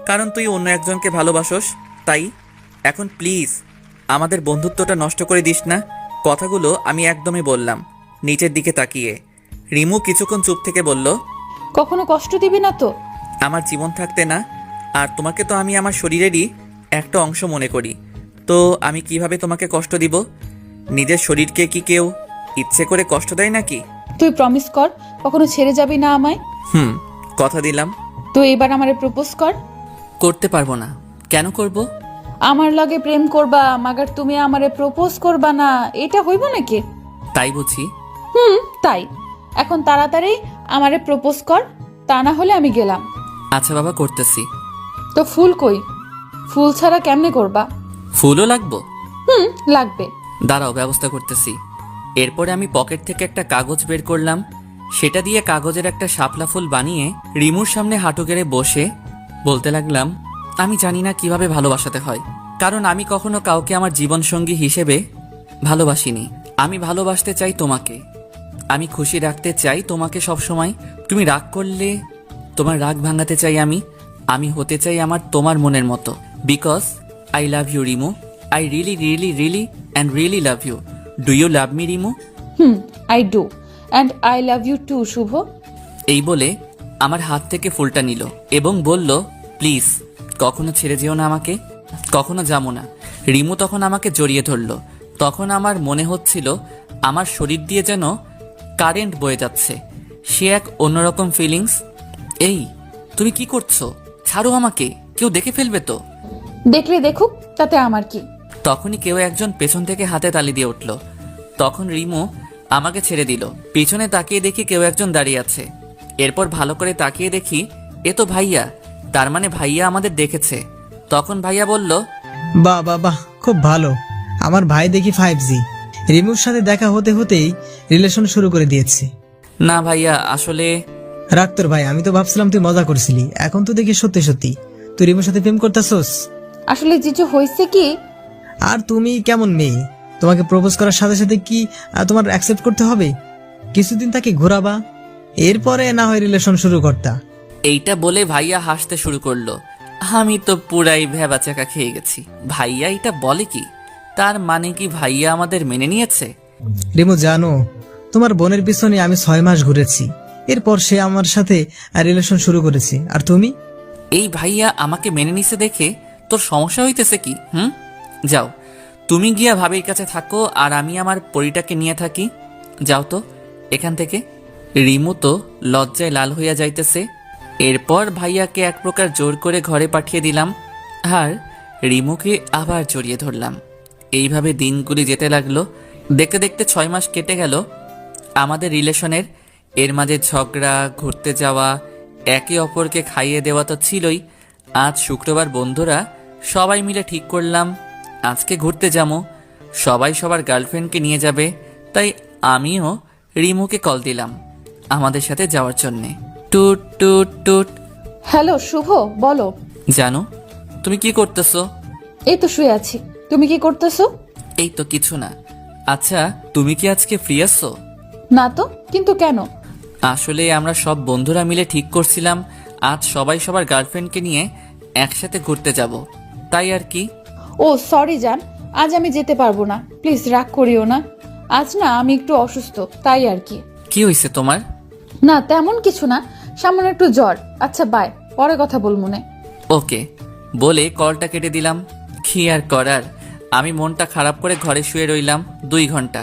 কারণ তুই অন্য একজনকে ভালোবাসোস। তাই এখন প্লিজ আমাদের বন্ধুত্বটা নষ্ট করে দিস না। কথাগুলো আমি একদমই বললাম নিচের দিকে তাকিয়ে। রিমু কিছুক্ষণ চুপ থেকে বলল, কখনো কষ্ট দিবি না তো? আমার জীবন থাকতে না, আর তোমাকে তো আমি আমার শরীরেরই একটা অংশ মনে করি, তো আমি কিভাবে তোমাকে কষ্ট দিব? নিজের শরীরকে কি কেউ ইচ্ছে করে কষ্ট দেয় নাকি? তুই প্রমিস কর কখনো ছেড়ে যাবি না আমায়। কথা দিলাম। তুই এবার আমারে প্রপোজ কর। করতে পারবো না। কেন করব? আমার লগে প্রেম করবা, মাগার তুমি আমারে প্রপোজ করবা না, এটা হইব নাকি? তাই বুঝি? তাই। এখন তাড়াতাড়ি আমারে প্রপোজ কর, তা না হলে আমি গেলাম। আচ্ছা বাবা, করতেছি। তো ফুল কই? ফুল ছাড়া কেমনে করবা? ফুলও লাগবো? লাগবে। দাঁড়াও, ব্যবস্থা করতেছি। এরপরে আমি পকেট থেকে একটা কাগজ বের করলাম, সেটা দিয়ে কাগজের একটা শাপলা ফুল বানিয়ে রিমুর সামনে হাঁটু গেড়ে বসে বলতে লাগলাম, আমি জানি না কিভাবে ভালোবাসাতে হয়, কারণ আমি কখনো কাউকে আমার জীবনসঙ্গী হিসেবে ভালোবাসিনি। আমি ভালোবাসতে চাই তোমাকে, আমি খুশি রাখতে চাই তোমাকে সব সময়। তুমি রাগ করলে তোমার রাগ ভাঙাতে চাই আমি হতে চাই আমার তোমার মনের মতো। Because I love you Rimu, I really really really and really love you. Do you love me Rimu? I do, and I love you too Shubho. এই বলে আমার হাত থেকে ফুলটা নিল এবং বলল, প্লিজ কখনো ছেড়ে যেও না আমাকে, কখনো যাবো না। রিমু তখন আমাকে জড়িয়ে ধরল। তখন আমার মনে হচ্ছিল আমার শরীর দিয়ে যেন কারেন্ট বয়ে যাচ্ছে। সে এক অন্যরকম ফিলিংস। এই তুমি কি করছো? ছাড়ো আমাকে, কেউ দেখে ফেলবে তো। দেখলে দেখুক, তাতে আমার কি। তখনই কেউ একজন পেছন থেকে হাতে তালি দিয়ে উঠল। তখন রিমু আমাকে ছেড়ে দিল। পিছনে তাকিয়ে দেখি কেউ একজন দাঁড়িয়ে আছে। এরপর ভালো করে তাকিয়ে দেখি এ তো ভাইয়া, তার মানে ভাইয়া আমাদের দেখেছে। তখন ভাইয়া বলল, বাহ বাহ বাহ, খুব ভালো। আমার ভাই দেখি 5G। রিমুর সাথে দেখা হতে হতেই রিলেশন শুরু করে দিয়েছে। না ভাইয়া, আসলে রাখ তোর ভাই, আমি তো ভাবছিলাম তুই মজা করছিলি, এখন তো দেখি সত্যি সত্যি তুই রিমুর সাথে প্রেম করতেছস। আসলে জিজু হয়েছে কি, আর তুমি কেমন মেয়ে, তোমাকে প্রপোজ করার সাথে সাথে কি তোমার অ্যাকসেপ্ট করতে হবে? কিছুদিন তাকে ঘোরাবা, এরপরে না হয় রিলেশন শুরু করতা। এইটা বলে ভাইয়া হাসতে শুরু করলো। আমি তো পুরাই ভেবাচাকা খেয়ে গেছি। ভাইয়া এটা বলে কি? তার মানে কি ভাইয়া আমাদের মেনে নিয়েছে? রিমু জানো, তোমার বোনের পিছনে আমি 6 মাস ঘুরেছি। এরপর সে আমার সাথে রিলেশন শুরু করেছে। আর তুমি? এই ভাইয়া আমাকে মেনে নিছে দেখে তোর সমস্যা হইতেছে কি? যাও, তুমি গিয়া ভাবির কাছে থাকো আর আমি আমার পরিটাকে নিয়ে থাকি। যাও তো এখান থেকে। রিমু তো লজ্জায় লাল হইয়া যাইতেছে। এরপর ভাইয়াকে এক প্রকার জোর করে ঘরে পাঠিয়ে দিলাম আর রিমুকে আবার জড়িয়ে ধরলাম। এইভাবে দিনগুলি যেতে লাগলো। দেখতে দেখতে 6 মাস কেটে গেল আমাদের রিলেশনের। এর মাঝে ঝগড়া, ঘুরতে যাওয়া, একে অপরকে খাইয়ে দেওয়া তো ছিলই। আজ শুক্রবার বন্ধুরা সবাই মিলে ঠিক করলাম আজকে ঘুরতে যাবো। সবাই সবার গার্লফ্রেন্ডকে নিয়ে যাবে, তাই আমিও রিমুকে কল দিলাম আমাদের সাথে যাওয়ার জন্যে। টুট টুট টুট। হ্যালো শুভ, বলো। জানো তুমি কি করতেছো? এই তো শুয়ে আছি। তুমি কি করতেছো? এই তো কিছু না। আচ্ছা, তুমি কি আজকে ফ্রি আছো? না তো, কিন্তু কেন? আসলে আমরা সব বন্ধুরা মিলে ঠিক করছিলাম আজ সবাই সবার গার্লফ্রেন্ডকে নিয়ে একসাথে ঘুরতে যাব, তাই আর কি। ও সরি জান, আজ আমি যেতে পারবো না, প্লিজ রাগ করিও না। আজ না আমি একটু অসুস্থ, তাই আর কি। কি হয়েছে তোমার? না তেমন কিছু না, সামান্য একটু জ্বর। আচ্ছা বাই, পরে কথা বল মনে। ওকে বলে কলটা কেটে দিলাম। কি আর করার, আমি মনটা খারাপ করে ঘরে শুয়ে রইলাম 2 ঘন্টা।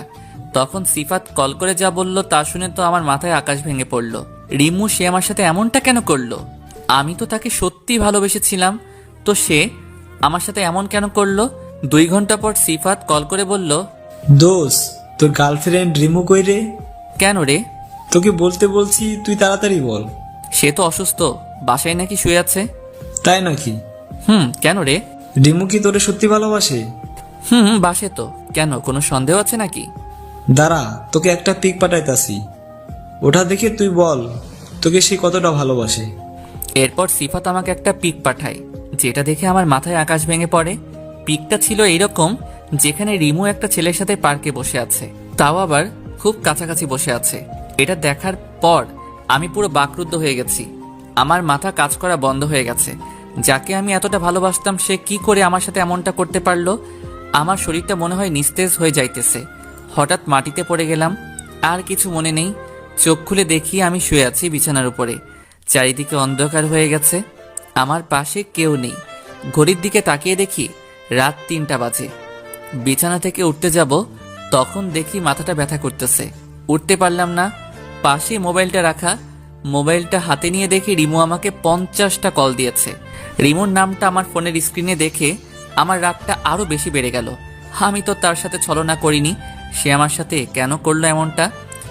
তখন সিফাত কল করে যা বলল তা শুনে তো আমার মাথায় আকাশ ভেঙে পড়ল। রিমু সে আমার সাথে এমনটা কেন করলো? আমি তো তাকে সত্যি ভালোবেসেছিলাম, তো সে আমার সাথে এমন কেন করলো? 2 ঘন্টা পর সিফাত কল করে বলল, দোষ, তোর গার্লফ্রেন্ড রিমু কই রে? কেন রে? তোকে বলতে বলছি, তুই তাড়াতাড়ি বল। সে তো অসুস্থ, বাসায় নাকি শুয়ে আছে। তাই নাকি? কেন রে? রিমু কি তোরে সত্যি ভালোবাসে? বাসে তো। কেন, কোনো সন্দেহ আছে নাকি? দাঁড়া, তোকে একটা পিক পাঠাইতাছি, ওটা দেখে তুই বল তোকে সে কতটা ভালোবাসে। এরপর সিফাত আমাকে একটা পিক পাঠায়, যেটা দেখে আমার মাথায় আকাশ ভেঙে পড়ে। পিকটা ছিল এইরকম, যেখানে রিমু একটা ছেলের সাথে পার্কে বসে আছে, তাও আবার খুব কাছাকাছি বসে আছে। এটা দেখার পর আমি পুরো বাকরুদ্ধ হয়ে গেছি। আমার মাথা কাজ করা বন্ধ হয়ে গেছে। যাকে আমি এতটা ভালোবাসতাম সে কি করে আমার সাথে এমনটা করতে পারলো? আমার শরীরটা মনে হয় নিস্তেজ হয়ে যাইতেছে। হঠাৎ মাটিতে পড়ে গেলাম, আর কিছু মনে নেই। চোখ খুলে দেখি আমি শুয়ে আছি বিছানার উপরে। চারিদিকে অন্ধকার হয়ে গেছে, আমার পাশে কেউ নেই। ঘড়ির দিকে তাকিয়ে দেখি রাত 3টা বাজে। বিছানা থেকে উঠতে যাব, তখন দেখি মাথাটা ব্যথা করতেছে, উঠতে পারলাম না। পাশে মোবাইলটা রাখা, মোবাইলটা হাতে নিয়ে দেখি রিমু আমাকে 50টা কল দিয়েছে। রিমুর নামটা আমার ফোনের স্ক্রিনে দেখে আমার রাগটা আরো বেশি বেড়ে গেল। আমি তো তার সাথে ছলনা করিনি, সে আমার সাথে কেন করলো এমনটা?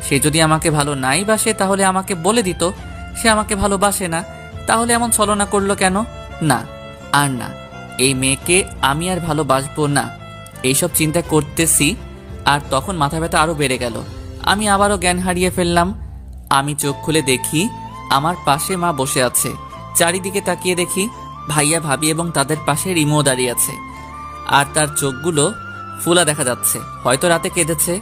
সে যদি আমাকে ভালো নাই বাসে তাহলে আমাকে বলে দিত। সে আমাকে ভালোবাসে না, তাহলে এমন ছলনা করলো কেন? না, আর না, এই মেয়েকে আমি আর ভালোবাসবো না। এইসব চিন্তা করতেছি আর তখন মাথা ব্যথা আরো বেড়ে গেল। আমি আবারও জ্ঞান হারিয়ে ফেললাম। আমি চোখ খুলে দেখি আমার পাশে মা বসে আছে। চারিদিকে তাকিয়ে দেখি ভাইয়া, ভাবি এবং তাদের পাশে রিমো দাঁড়িয়ে আছে, আর তার চোখগুলো ফুলা দেখা যাচ্ছে, হয়তো রাতে কেঁদেছে।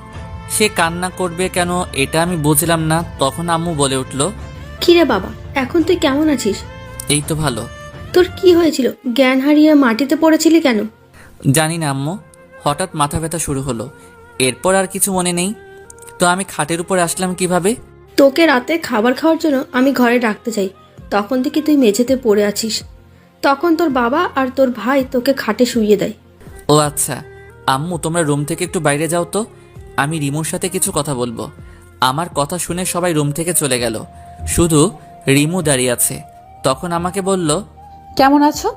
সে কান্না করবে কেন এটা আমি বুঝলাম না। তখন আম্মু বলে উঠল, কিরে বাবা, এখন তুই কেমন আছিস? এই তো ভালো। তোর কি হয়েছিল? জ্ঞান হারিয়ে মাটিতে পড়েছিলি কেন? জানি না আম্মু, হঠাৎ মাথা ব্যথা শুরু হলো, এরপর আর কিছু মনে নেই। তো আমি খাটের উপর আসলাম কিভাবে? তোকে রাতে খাবার খাওয়ার জন্য আমি ঘরে ডাকতে যাই, তখন থেকে তুই মেঝেতে পড়ে আছিস। তখন তোর বাবা আর তোর ভাই তোকে খাটে শুইয়ে দেয়। ও আচ্ছা, আম্মু তোমরা রুম থেকে একটু বাইরে যাও তো, আমি রিমুর সাথে কিছু কথা বলবো। আমার কথা শুনে সবাই রুম থেকে চলে গেল, শুধু রিমু দাঁড়িয়ে আছে। তখন আমাকে বলল, কেমন আছো?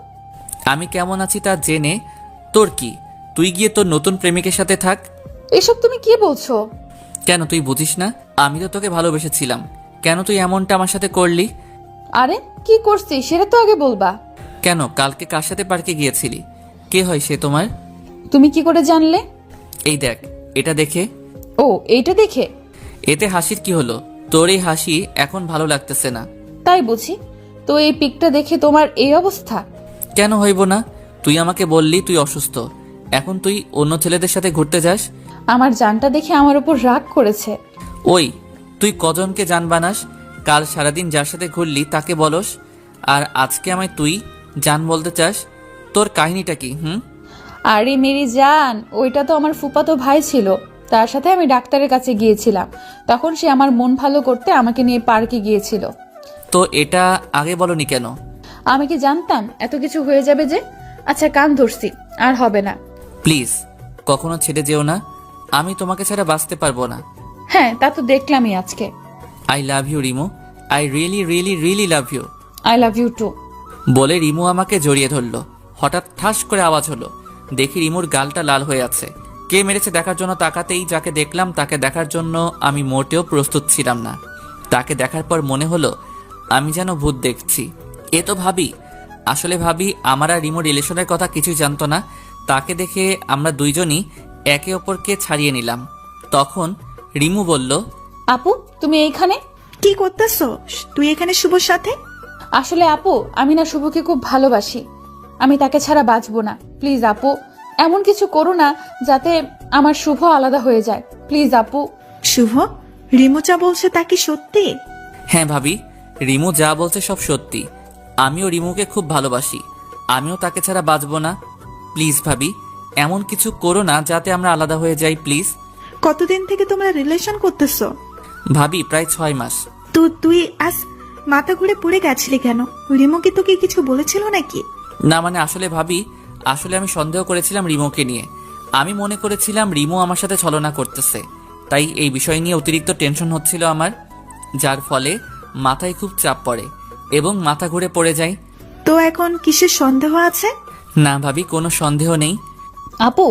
আমি কেমন আছি তা জেনে তোর কি? তুই গিয়ে তোর নতুন প্রেমিকের সাথে থাক। এসব তুমি কি বলছো? কেন তুই বুঝিস না? আমি তো তোকে ভালোবেসেছিলাম, কেন তুই এমনটা আমার সাথে করলি? আরে কি করছি সেটা তো আগে বলবা। কেন, কালকে কার সাথে পার্কে গিয়েছিলি? কে হয় সে তোমার? তুমি কি করে জানলে? এই দেখ, এটা দেখে। ও এইটা দেখে? এতে হাসির কি হলো? তোর এই হাসি এখন ভালো লাগতেছে না। তাই বুঝি। তো এই পিকটা দেখে তোমার এই অবস্থা? কেন হইব না? তুই আমাকে বললি তুই অসুস্থ, এখন তুই অন্য ছেলেদের সাথে ঘুরতে যাস। আমার জানটা দেখে আমার উপর রাগ করেছে। ওই, তুই কজনকে জান বানাস? কাল সারাদিন যার সাথে ঘুরলি তাকে বলস, আর আজকে আমায় তুই জান বলতে চাস? তোর কাহিনীটা কি? আরে মেরি জান, ওইটা তো আমার ফুফাতো ভাই ছিল। তার সাথে আমি ডাক্তারের কাছে গিয়েছিলাম, তখন সে আমার মন ভালো করতে আমাকে নিয়ে পার্কে গিয়েছিল। তো এটা আগে বলনি কেন? আমি কি জানতাম এত কিছু হয়ে যাবে যে? আচ্ছা কান ধরছি, আর হবে না। প্লিজ কখনো ছেড়ে যেও না, আমি তোমাকে ছাড়া বাঁচতে পারবো না। হ্যাঁ, তা তো দেখলামই আজকে। I love you Rimu, I really really really love you. I love you too. বলে রিমু আমাকে জড়িয়ে ধরলো। হঠাৎ ঠাস করে আওয়াজ হলো। দেখি রিমুর গালটা লাল হয়ে আছে। কে মেরেছে দেখার জন্য তাকাতেই যাকে দেখলাম তাকে দেখার জন্য আমি মোটেও প্রস্তুত ছিলাম না। তাকে দেখার পর মনে হলো আমি যেন ভূত দেখছি। এ তো ভাবি। আসলে ভাবি আমার আর রিমুর রিলেশনের কথা কিছুই জানতো না। তাকে দেখে আমরা দুইজনই একে অপরকে ছাড়িয়ে নিলাম। তখন রিমু বলল, আপু তুমি এইখানে? কি করতেছো তুই এখানে শুভর সাথে? আসলে আপু, আমি না শুভকে খুব ভালোবাসি। আমি তাকে ছাড়া বাঁচবো না। প্লিজ আপু, এমন কিছু করো না যাতে আমার শুভ আলাদা হয়ে যায়। প্লিজ আপু। শুভ, রিমু যা বলছে তা কি সত্যি? হ্যাঁ ভাবি, রিমু যা বলছে সব সত্যি। আমিও রিমুকে খুব ভালোবাসি, আমিও তাকে ছাড়া বাঁচবো না। প্লিজ ভাবি, এমন কিছু করো না যাতে আমরা আলাদা হয়ে যাই প্লিজ। কতদিন থেকে তোমরা রিলেশন করতেছো? ভাবি প্রায় 6 মাস। তো তুই আজ মাথা ঘুরে পড়ে গেছিলি কেন? রিমু কি তোকে কিছু বলেছিল নাকি? না মানে আসলে ভাবি, আসলে আমি সন্দেহ করেছিলাম রিমুকে নিয়ে। আমি মনে করেছিলাম রিমু আমার সাথে ছলনা করতেছে, তাই এই বিষয় নিয়ে অতিরিক্ত টেনশন হচ্ছিল আমার, যার ফলে মাথায় খুব চাপ পড়ে এবং মাথা ঘুরে পড়ে যায়। তো এখন কিসের সন্দেহ আছে? না ভাবি, কোনো সন্দেহ নেই। আপু।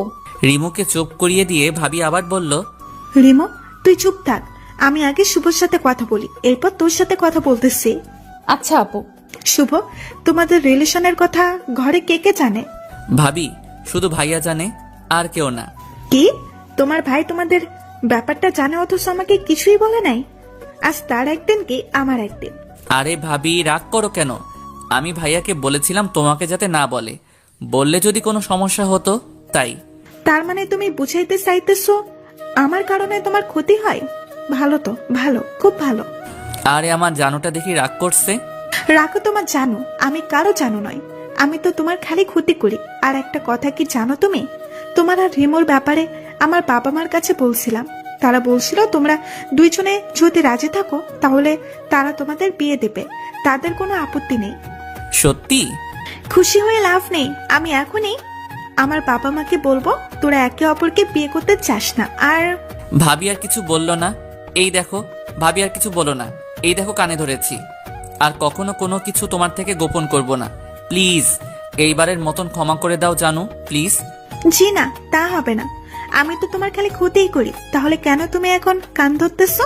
রিমুকে চুপ করিয়ে দিয়ে ভাবি আবার বলল, রিমু তুই চুপ থাক, আমি আগে শুভর সাথে কথা বলি, এরপর তোর সাথে কথা বলতেছি। আচ্ছা আপু। শুভ, তোমাদের রিলেশনের কথা ঘরে কে কে জানে? ভাবি শুধু ভাইয়া জানে, আর কেউ না। কি? তোমার ভাই তোমাদের ব্যাপারটা জানে অথচ আমাকে কিছুই বলে নাই? আজ তার একদিন কি আমার একদিন। আরে ভাবি রাগ করো কেন? আমি ভাইয়াকে বলেছিলাম তোমাকে যাতে না বলে, বললে যদি কোনো সমস্যা হতো তাই। তার মানে তুমি বুঝাইতে চাইতেছো আমার কারণে তোমার ক্ষতি হয়? ভালো তো, ভালো, খুব ভালো। আরে আমার জানোটা দেখি রাগ করছে। রাখো তোমার জানো, আমি কারো জানো নয়, আমি তো তোমার খালি ক্ষতি করি। আর একটা কথা কি জানো তুমি? তোমার আর রিমোর ব্যাপারে আমার বাবা মার কাছে বলছিলাম, তারা বলছিল তোমরা দুইজনে যদি রাজি থাকো তাহলে তারা তোমাদের বিয়ে দেবে, তাদের কোনো আপত্তি নেই। সত্যি? খুশি হয়ে লাভ নেই, আমি এখনই আমার বাবা মাকে বলবো তোরা একে অপরকে বিয়ে করতে চাস না। আর ভাবি আর কিছু বললো না। এই দেখো ভাবি আর কিছু বলো না, এই দেখো কানে ধরেছি। আর কখনো কোনো কিছু তোমার থেকে গোপন করব না। প্লিজ এইবারের মতন ক্ষমা করে দাও জানু, প্লিজ। জি না, তা হবে না, আমি তো তোমার খালি ক্ষতিই করি, তাহলে কেন তুমি এখন কান ধরতেছো?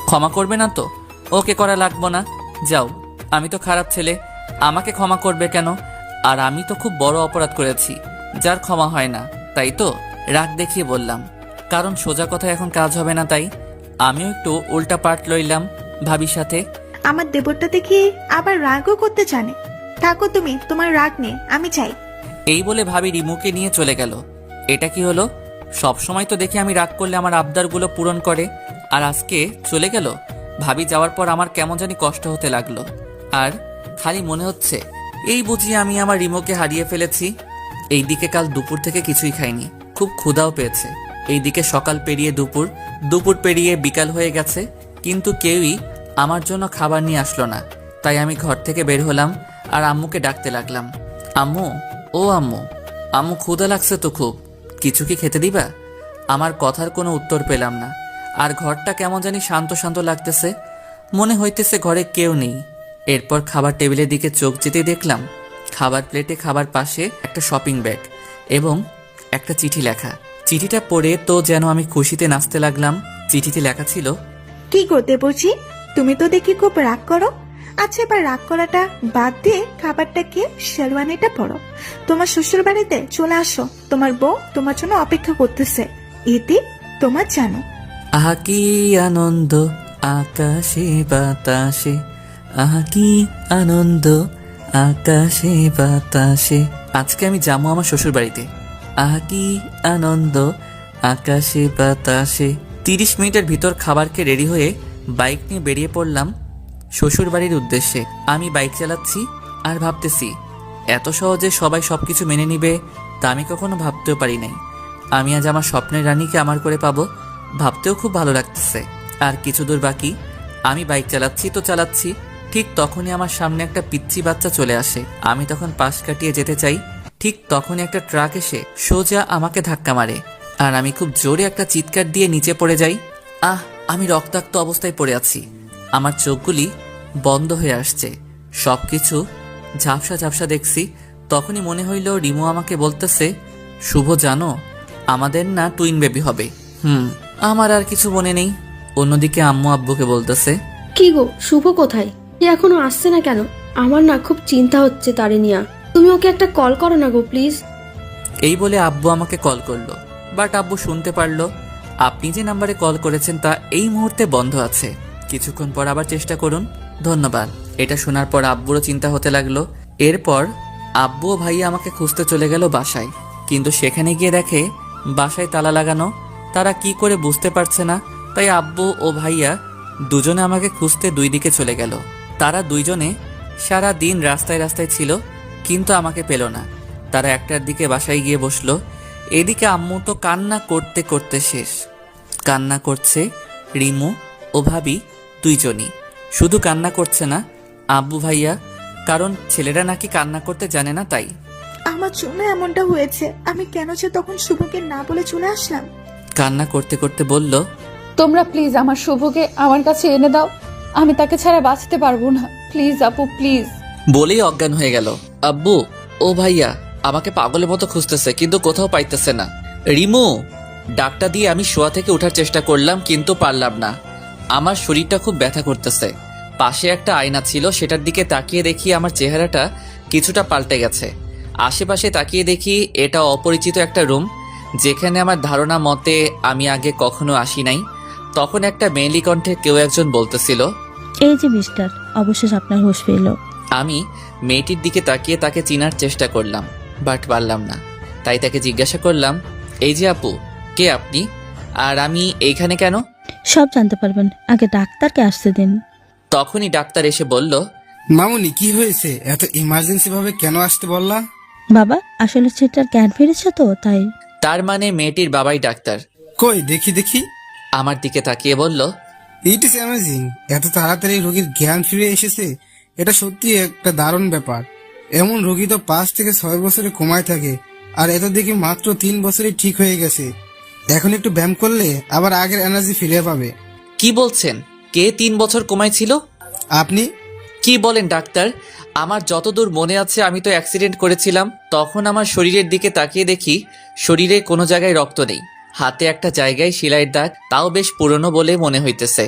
ক্ষমা করবে না তো? ওকে করা লাগবো না, যাও। আমি তো খারাপ ছেলে, আমাকে ক্ষমা করবে কেন? আর আমি তো খুব বড় অপরাধ করেছি যার ক্ষমা হয় না, তাই তো রাগ দেখিয়ে বললাম। কারণ সোজা কথা এখন কাজ হবে না, তাই আমিও একটু উল্টা পার্ট লইলাম ভাবির সাথে। আমার দেবরটা দেখি আবার রাগও করতে জানে। থাকো তুমি তোমার রাগ নিয়ে, আমি চাই। এই বলে ভাবি রিমুকে নিয়ে চলে গেল। এটা কি হলো? সব সময় তো দেখি আমি রাগ করলে আমার আবদারগুলো পূরণ করে, আর আজকে চলে গেল। ভাবি যাওয়ার পর আমার কেমন জানি কষ্ট হতে লাগলো, আর খালি মনে হচ্ছে এই বুঝি আমি আমার রিমুকে হারিয়ে ফেলেছি। এইদিকে কাল দুপুর থেকে কিছুই খাইনি, খুব ক্ষুধাও পেয়েছে। এইদিকে সকাল পেরিয়ে দুপুর, দুপুর পেরিয়ে বিকাল হয়ে গেছে, কিন্তু কেউই আমার জন্য খাবার নিয়ে আসলো না। তাই আমি ঘর থেকে বের হলাম আর আম্মুকে ডাকতে লাগলাম, আম্মু, ও আম্মু, আম্মু ক্ষুধা লাগছে তো খুব, কিছু কি খেতে দিবা? আমার কথার কোনো উত্তর পেলাম না। আর ঘরটা কেমন জানি শান্ত শান্ত লাগতেছে, মনে হইতেছে ঘরে কেউ নেই। এরপর খাবার টেবিলের দিকে চোখ যেতেই দেখলাম খাবার প্লেটে খাবার পাশে একটা শপিং ব্যাগ এবং একটা চিঠি লেখা। চিঠিটা পড়ে তো যেন আমি খুশিতে নাচতে লাগলাম। চিঠিতে লেখা ছিল, কি করতে বলছি, তুমি তো দেখি খুব রাগ করো। আচ্ছা এবার রাগ করাটা বাদ দিয়ে খাবারটা খেয়ে শেরওয়ানিটা পরো, তোমার শ্বশুর বাড়িতে চলে আসো, তোমার বউ তোমার জন্য অপেক্ষা করতেছে। এতে তোমার জানো। আহা কি আনন্দ আকাশে বাতাসে, আহা কি আনন্দ আকাশে বাতাসে। আজকে আমি যাবো আমার শ্বশুর বাড়িতে। আহা কি আনন্দ আকাশে বাতাসে। 30 মিনিটের ভিতর খাবার খেয়ে রেডি হয়ে বাইক নিয়ে বেরিয়ে পড়লাম শ্বশুর বাড়ির উদ্দেশ্যে। আমি বাইক চালাচ্ছি আর ভাবতেছি এত সহজে সবাই সবকিছু মেনে নিবে তা আমি কখনো ভাবতেও পারি নাই আমি আজ আমার স্বপ্নের রানীকে আমার করে পাবো। ভাবতেও খুব ভালো লাগতেছে। আর কিছু দূর বাকি। আমি বাইক চালাচ্ছি ঠিক তখনই আমার সামনে একটা পিচ্চি বাচ্চা চলে আসে। আমি তখন পাশ কাটিয়ে যেতে চাই, ঠিক তখনই একটা ট্রাক এসে সোজা আমাকে ধাক্কা মারে। আর আমি খুব জোরে একটা চিৎকার দিয়ে নিচে পড়ে যাই। আমি রক্তাক্ত অবস্থায় পড়ে আছি। আমার চোখগুলি বন্ধ হয়ে আসছে। সবকিছু ঝাপসা ঝাপসা দেখছি। তখনই মনে হইল রিমু আমাকে বলতেছে, শুভ জানো আমাদের না টুইন বেবি হবে। আমার আর কিছু মনে নেই। অন্যদিকে আম্মু আব্বুকে বলতেছে, কি গো, শুভ কোথায়? এ এখনো আসছে না কেন? আমার না খুব চিন্তা হচ্ছে তারে নিয়া। তুমি ওকে একটা কল করো না গো প্লিজ। এই বলে আব্বু আমাকে কল করলো। বাট আব্বু শুনতে পারলো আপনি যে নাম্বারে কল করেছেন তা এই মুহূর্তে বন্ধ আছে, কিছুক্ষণ পর আবার চেষ্টা করুন, ধন্যবাদ। এটা শোনার পর আব্বুরও চিন্তা হতে লাগলো। এরপর আব্বু ও ভাইয়া আমাকে খুঁজতে চলে গেল বাসায়। কিন্তু সেখানে গিয়ে দেখে বাসায় তালা লাগানো। তারা কি করে বুঝতে পারছে না, তাই আব্বু ও ভাইয়া দুজনে আমাকে খুঁজতে দুই দিকে চলে গেল। তারা দুইজনে সারা দিন রাস্তায় রাস্তায় ছিল, কিন্তু আমাকে পেল না। তারা একটার দিকে বাসায় গিয়ে বসলো। এদিকে আম্মু তো কান্না করতে করতে শেষ। কান্না করছে রিমু ও ভাবি দুইজনই। শুধু কান্না করছে না আব্বু ভাইয়া, কারণ ছেলেরা নাকি কান্না করতে জানে না তাই। আমার জন্য এমনটা হয়েছে। আমি কেন যে তখন শুভকে না বলে চলে আসলাম। কান্না করতে করতে বলল, তোমরা প্লিজ আমার শুভকে আমার কাছে এনে দাও। আমি তাকে ছাড়া বাঁচতে পারবো না। প্লিজ আপু, প্লিজ। বলেই অজ্ঞান হয়ে গেল। আব্বু ও ভাইয়া আমাকে পাগলের মতো খুঁজতেছে, কিন্তু কোথাও পাইতেছে না। রিমু ডাকটা দিয়ে আমি শোয়া থেকে ওঠার চেষ্টা করলাম, কিন্তু পারলাম না। আমার শরীরটা খুব ব্যথা করতেছে। পাশে একটা আয়না ছিল, সেটার দিকে তাকিয়ে দেখি আমার চেহারাটা কিছুটা পাল্টে গেছে। আশেপাশে তাকিয়ে দেখি এটা অপরিচিত একটা রুম, যেখানে আমার ধারণা মতে আমি আগে কখনো আসি নাই। তখন একটা মেয়েলি কণ্ঠে কেউ একজন বলতেছিল, এই যে মিস্টার, অবশেষ আপনার হুঁশ ফিরল। আমি মেয়েটির দিকে তাকিয়ে তাকে চিনার চেষ্টা করলাম, বাট পারলাম না। তাই তাকে জিজ্ঞাসা করলাম, এই যে আপু, কে আপনি আর আমি এইখানে কেন? সব জানতে পারবেন, আগে ডাক্তারকে আসতে দিন। তখনই ডাক্তার এসে বলল, মামুনি কি হয়েছে? এত ইমার্জেন্সি ভাবে কেন আসতে বললা? বাবা, আসলে সেটার জ্ঞান ফিরেছে তো তাই। তার মানে মেয়েটির বাবাই ডাক্তার। কই দেখি দেখি। আমার দিকে তাকিয়ে বলল, ইট ইজ অ্যামেজিং, এত তাড়াতাড়ি রোগীর জ্ঞান ফিরে এসেছে। এটা সত্যি একটা দারুণ ব্যাপার। এমন রোগী তো 5 থেকে 6 বছরে কমায় থাকে, আর এত দেখি মাত্র 3 বছরে ঠিক হয়ে গেছে। এখন একটু ব্যায়াম করলে আবার আগের এনার্জি ফিরে পাবে। কি বলছেন? কে 3 বছর কমাইছিল? আপনি? কি বলেন ডাক্তার? আমার যতদূর মনে আছে আমি তো অ্যাক্সিডেন্ট করেছিলাম। তখন আমার শরীরের দিকে তাকিয়ে দেখি শরীরে কোনো জায়গায় রক্ত নেই। হাতে একটা জায়গায় সেলাইয়ের দাগ, তাও বেশ পুরনো বলে মনে হইতেছে।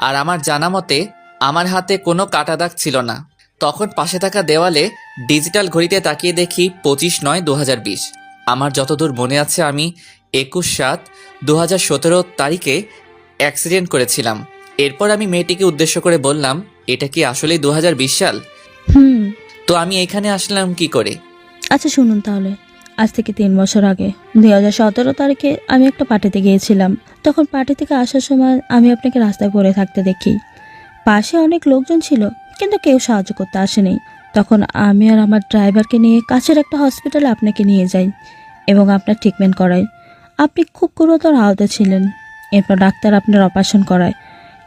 আর আমার জানা মতে আমার হাতে কোনো কাটা দাগ ছিল না। তখন পাশে থাকা দেওয়ালে ডিজিটাল ঘড়িতে তাকিয়ে দেখি 25/9/2020। আমার যতদূর মনে আছে আমি 21/7/2017 তারিখে অ্যাক্সিডেন্ট করেছিলাম। এরপর আমি মেয়েটিকে উদ্দেশ্য করে বললাম, এটা কি আসলেই 2020 সাল? তো আমি এখানে আসলাম কি করে? আচ্ছা শুনুন তাহলে, আজ থেকে 3 বছর আগে 2017 তারিখে আমি একটা পার্টিতে গিয়েছিলাম। তখন পার্টি থেকে আসার সময় আমি আপনাকে রাস্তায় পড়ে থাকতে দেখি। পাশে অনেক লোকজন ছিল, কিন্তু কেউ সাহায্য করতে আসেনি। তখন আমি আর আমার ড্রাইভারকে নিয়ে কাছের একটা হসপিটালে আপনাকে নিয়ে যাই এবং আপনার ট্রিটমেন্ট করাই। আপনি খুব গুরুতর আহত ছিলেন। এরপর ডাক্তার আপনার অপারেশন করায়,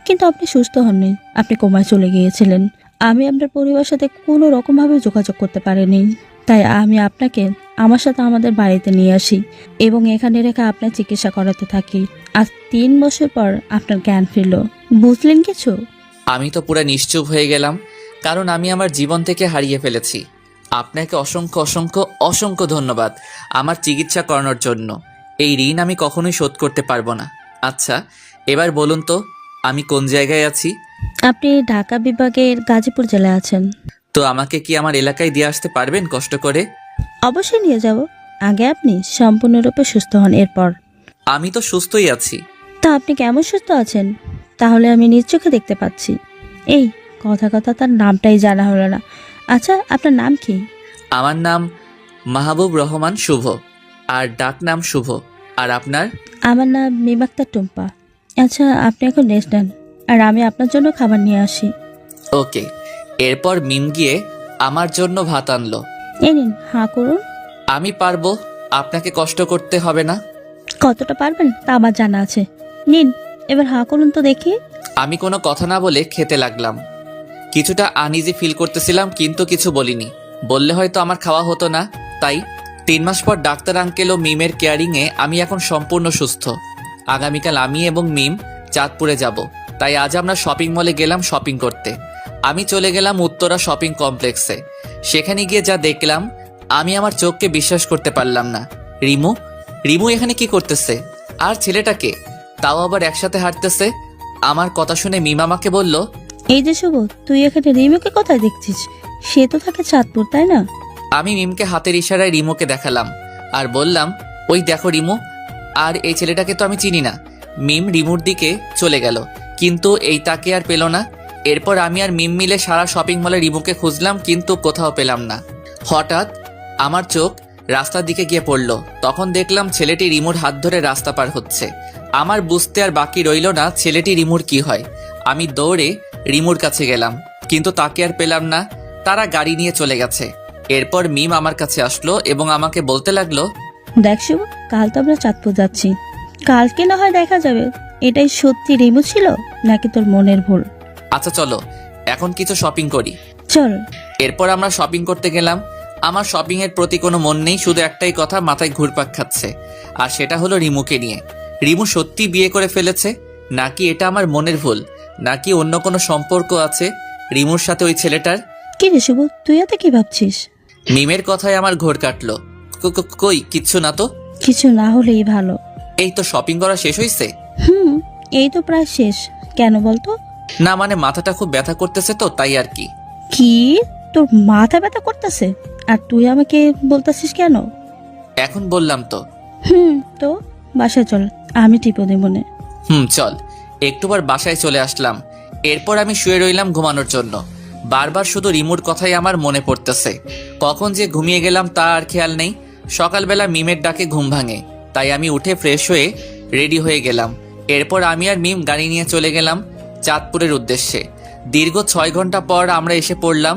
কিন্তু আপনি সুস্থ হননি, আপনি কোমায় চলে গিয়েছিলেন। আমি আপনার পরিবারের সাথে কোনো রকমভাবে যোগাযোগ করতে পারিনি, তাই আমি আপনাকে আমার সাথে আমাদের বাড়িতে নিয়ে আসি এবং এখানে রেখে আপনার চিকিৎসা করাতে থাকি। আজ 3 বছর পর আপনার জ্ঞান ফিরল, বুঝলেন কিছু? আমি তো পুরো নিশ্চুপ হয়ে গেলাম, কারণ আমি আমার জীবন থেকে হারিয়ে ফেলেছি। আপনাকে অসংখ্য অসংখ্য অসংখ্য ধন্যবাদ আমার চিকিৎসা করানোর জন্য। এই ঋণ আমি কখনোই শোধ করতে পারবো না। আচ্ছা এবার বলুন তো আমি কোন জায়গায় আছি? আপনি ঢাকা বিভাগের গাজীপুর জেলায় আছেন। তো আমাকে কি আমার এলাকায় দিয়ে আসতে পারবেন কষ্ট করে? অবশ্যই নিয়ে যাব, আগে আপনি সম্পূর্ণরূপে সুস্থ হন। এরপর আমি তো সুস্থই আছি। তা আপনি কেমন সুস্থ আছেন? তাহলে আমি নিজ চোখে দেখতে পাচ্ছি। এই কথা কথা তার নামটাই জানা হলো না। আচ্ছা আপনার নাম কি? আমার নাম মাহবুব রহমান শুভ, আর ডাক নাম শুভ। আর আপনার? আমার নাম মিমাক্তা টুম্পা। আচ্ছা আপনি এখন রেস্ট নেন, আর আমি আপনার জন্য খাবার নিয়ে আসি। ওকে। এরপর মিম গিয়ে আমার জন্য ভাত আনলো। এই নিন, হাঁ করুন। আমি পারবো, আপনাকে কষ্ট করতে হবে না। কতটা পারবেন তা আমার জানা আছে। নিন, এবার হাঁ করুন তো দেখি। আমি কোনো কথা না বলে খেতে লাগলাম। কিছুটা আনইজি ফিল করতেছিলাম, কিন্তু কিছু বলিনি। বললে হয়তো আমার খাওয়া হতো না। তাই 3 মাস পর ডাক্তার আঙ্কেল ও মিমের কেয়ারিংয়ে আমি এখন সম্পূর্ণ সুস্থ। আগামীকাল আমি এবং মিম চাঁদপুরে যাব। তাই আজ আমরা শপিং মলে গেলাম শপিং করতে। আমি চলে গেলাম উত্তরা শপিং কমপ্লেক্সে। সেখানে গিয়ে যা দেখলাম আমি আমার চোখকে বিশ্বাস করতে পারলাম না। রিমু এখানে কি করতেছে? আর ছেলেটাকে তাও আবার একসাথে হাঁটতেছে। আমার কথা শুনে মিম আমাকে বলল, এই যে শুভ, তুই এখানে রিমুকে কোথায় দেখছিস? সে তো থাকে চাঁদপুর, তাই না? আমি মিমকে হাতের ইশারায় রিমুকে দেখালাম আর বললাম, ওই দেখো রিমু। আর এই ছেলেটাকে তো আমি চিনি না। মিম রিমুর দিকে চলে গেল, কিন্তু এই তাকে আর পেল না। এরপর আমি আর মিম মিলে সারা শপিং মলে রিমুকে খুঁজলাম, কিন্তু কোথাও পেলাম না। হঠাৎ আমার চোখ রাস্তার দিকে গিয়ে পড়ল। তখন দেখলাম ছেলেটি রিমুর হাত ধরে রাস্তা পার হচ্ছে। আমার বুঝতে আর বাকি রইল না ছেলেটি রিমুর কি হয়। আমি দৌড়ে রিমুর কাছে গেলাম, কিন্তু তাকে আর পেলাম না। তারা গাড়ি নিয়ে চলে গেছে। এরপর মিম আমার কাছে আসলো এবং আমাকে বলতে লাগলো, দেখ শুভ, কাল তো আমরা চাঁদপুর যাচ্ছি। কালকে না হয় দেখা যাবে এটাই সত্যি রিমু ছিল নাকি তোর মনের ভুল। আচ্ছা চলো এখন কিছু শপিং করি। চল। এরপর আমরা শপিং করতে গেলাম। আমার শপিং এর প্রতি কোনো মন নেই, শুধু একটাই কথা মাথায় ঘুরপাক খাচ্ছে, আর সেটা হলো রিমুকে নিয়ে। রিমু সত্যি বিয়ে করে ফেলেছে নাকি এটা আমার মনের ভুল, নাকি অন্য কোনো সম্পর্ক আছে রিমুর সাথে ওই ছেলেটার? কি রে শুভ, তুই এত কি ভাবছিস? মিমের কথায় আমার ঘোর কাটলো। কই কিচ্ছু না তো। কিছু না হলেই ভালো। এই তো শপিং করা শেষ হয়েছে। এই তো প্রায় শেষ। কেন বলতো? না মানে মাথাটা খুব ব্যথা করতেছে তো, তাই আর কি। কি, তোর মাথা ব্যথা করতেছে? আর তুই আমাকে বলতেছিস কেন? এখন বললাম তো। তো বাসায় চল, আমি টিপো দেব মনে। চল। একটুবার বাসায় চলে আসলাম। এরপর আমি শুয়ে রইলাম ঘুমানোর জন্য। বারবার শুধু রিমুর কথাই আমার মনে পড়তেছে। কখন যে ঘুমিয়ে গেলাম তা আর খেয়াল নেই। সকালবেলা মিমের ডাকে ঘুম ভাঙে, তাই আমি উঠে ফ্রেশ হয়ে রেডি হয়ে গেলাম। এরপর আমি আর মিম গাড়ি নিয়ে চলে গেলাম চাঁদপুরের উদ্দেশ্যে। দীর্ঘ 6 ঘন্টা পর আমরা এসে পড়লাম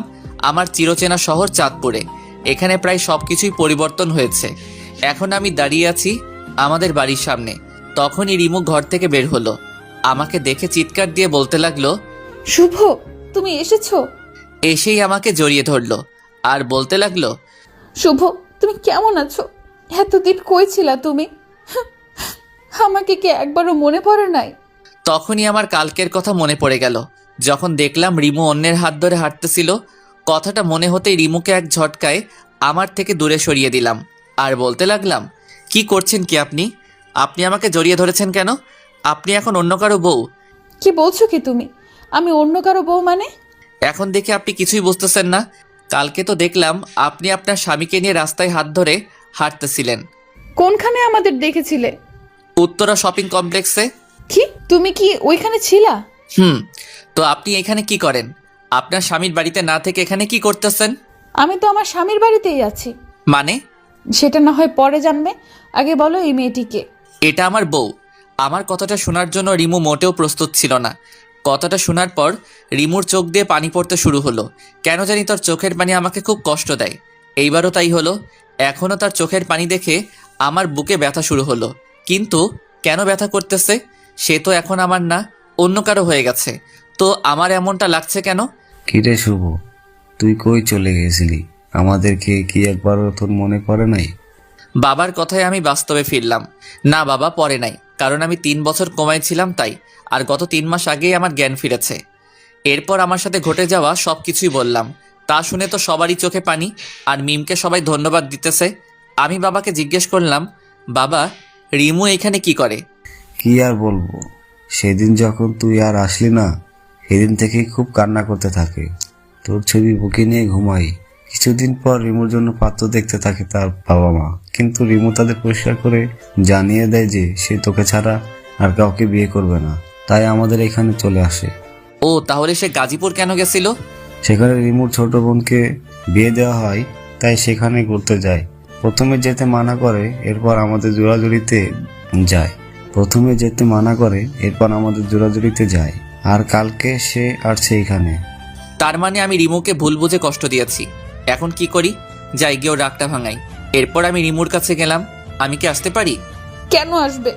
আমার চিরচেনা শহর চাঁদপুরে। এখানে প্রায় সবকিছুই পরিবর্তন হয়েছে। এখন আমি দাঁড়িয়ে আছি আমাদের বাড়ির সামনে। তখনই রিমু ঘর থেকে বের হলো। আমাকে দেখে চিৎকার দিয়ে বলতে লাগলো, শুভ, তুমি এসেছো? এসেই আমাকে জড়িয়ে ধরলো আর বলতে লাগলো, শুভ, তুমি কেমন আছো? এতদিন কই ছিলা তুমি? আমাকে কি একবারও মনে পড়ে নাই? তখনই আমার কালকের কথা মনে পড়ে গেল, যখন দেখলাম রিমু অন্যের হাত ধরে হাঁটতেছিল। কথাটা মনে হতেই রিমুকে এক ঝটকায় আমার থেকে দূরে সরিয়ে দিলাম আর বলতে লাগলাম, কি করছেন কি আপনি? আপনি আমাকে জড়িয়ে ধরেছেন কেন? আপনি এখন অন্য কারো বউ। কি বলছো কি তুমি? আমি অন্য কারো বউ মানে? এখন দেখে আপনি কিছুই বুঝতেছেন না। কালকে তো দেখলাম আপনি আপনার স্বামীকে নিয়ে রাস্তায় হাত ধরে হাঁটতেছিলেন। কোনখানে আমাদের দেখেছিলে? উত্তরা শপিং কমপ্লেক্সে। কি, তুমি কি ওইখানে ছিলা? তো আপনি এখানে কি করেন? আপনার স্বামীর বাড়িতে না থেকে এখানে কি করতেছেন? আমি তো আমার স্বামীর বাড়িতেই আছি। মানে? সেটা না হয় পরে জানবে, আগে বলো এই মেয়েটিকে। এটা আমার বউ। আমার কথাটা শোনার জন্য রিমু মোটেও প্রস্তুত ছিল না। কথাটা শোনার পর রিমুর চোখ দিয়ে পানি পড়তে শুরু হলো। কেন জানি তার চোখের পানি আমাকে খুব কষ্ট দেয়। এইবারও তাই হলো। এখনও তার চোখের পানি দেখে আমার বুকে ব্যথা শুরু হলো। কিন্তু কেন ব্যথা করতেছে? সে তো এখন আমার না, অন্য কারো হয়ে গেছে। তো আমার এমনটা লাগছে কেন? কিরে শুভ, তুই কই চলে গেছিলি? আমাদেরকে কি একবারও তোর মনে পড়ে নাই? বাবার কথায় আমি বাস্তবে ফিরলাম। না বাবা, পরে নাই, কারণ আমি 3 বছর কোমায় ছিলাম তাই। আর গত 3 মাস আগেই আমার জ্ঞান ফিরেছে। এরপর আমার সাথে ঘটে যাওয়া সব কিছুই বললাম। তা শুনে তো সবারই চোখে পানি, আর মিমকে সবাই ধন্যবাদ দিতেছে। আমি বাবাকে জিজ্ঞেস করলাম, বাবা, রিমু এখানে কি করে? কি আর বলবো, সেদিন যখন তুই আর আসলি না, সেদিন থেকেই খুব কান্না করতে থাকে। তোর ছবি বুকে নিয়ে ঘুমাই। কিছুদিন পর রিমুর জন্য পাত্র দেখতে থাকে তার বাবা মা, কিন্তু রিমু তাদের পরিষ্কার করে জানিয়ে দেয় যে সে তোকে ছাড়া আর কাউকে বিয়ে করবে না। তাই আমাদের এখানে চলে আসে। ও, তাহলে সে গাজীপুর কেন গেছিল? সেখানে রিমুর ছোট বোনকে বিয়ে দেওয়া হয়, তাই সেখানে ঘুরতে যায়। প্রথমে যেতে মানা করে, এরপর আমাদের জোড়াজুড়িতে যায়। আর কালকে সে আসছে এখানে। তার মানে আমি রিমুকে ভুল বুঝে কষ্ট দিয়েছি। এখন কি করি? যাই গিয়ে ওর রাগটা ভাঙাই। এরপর আমি রিমুর কাছে গেলাম। আমি কি আসতে পারি? কেন আসবে?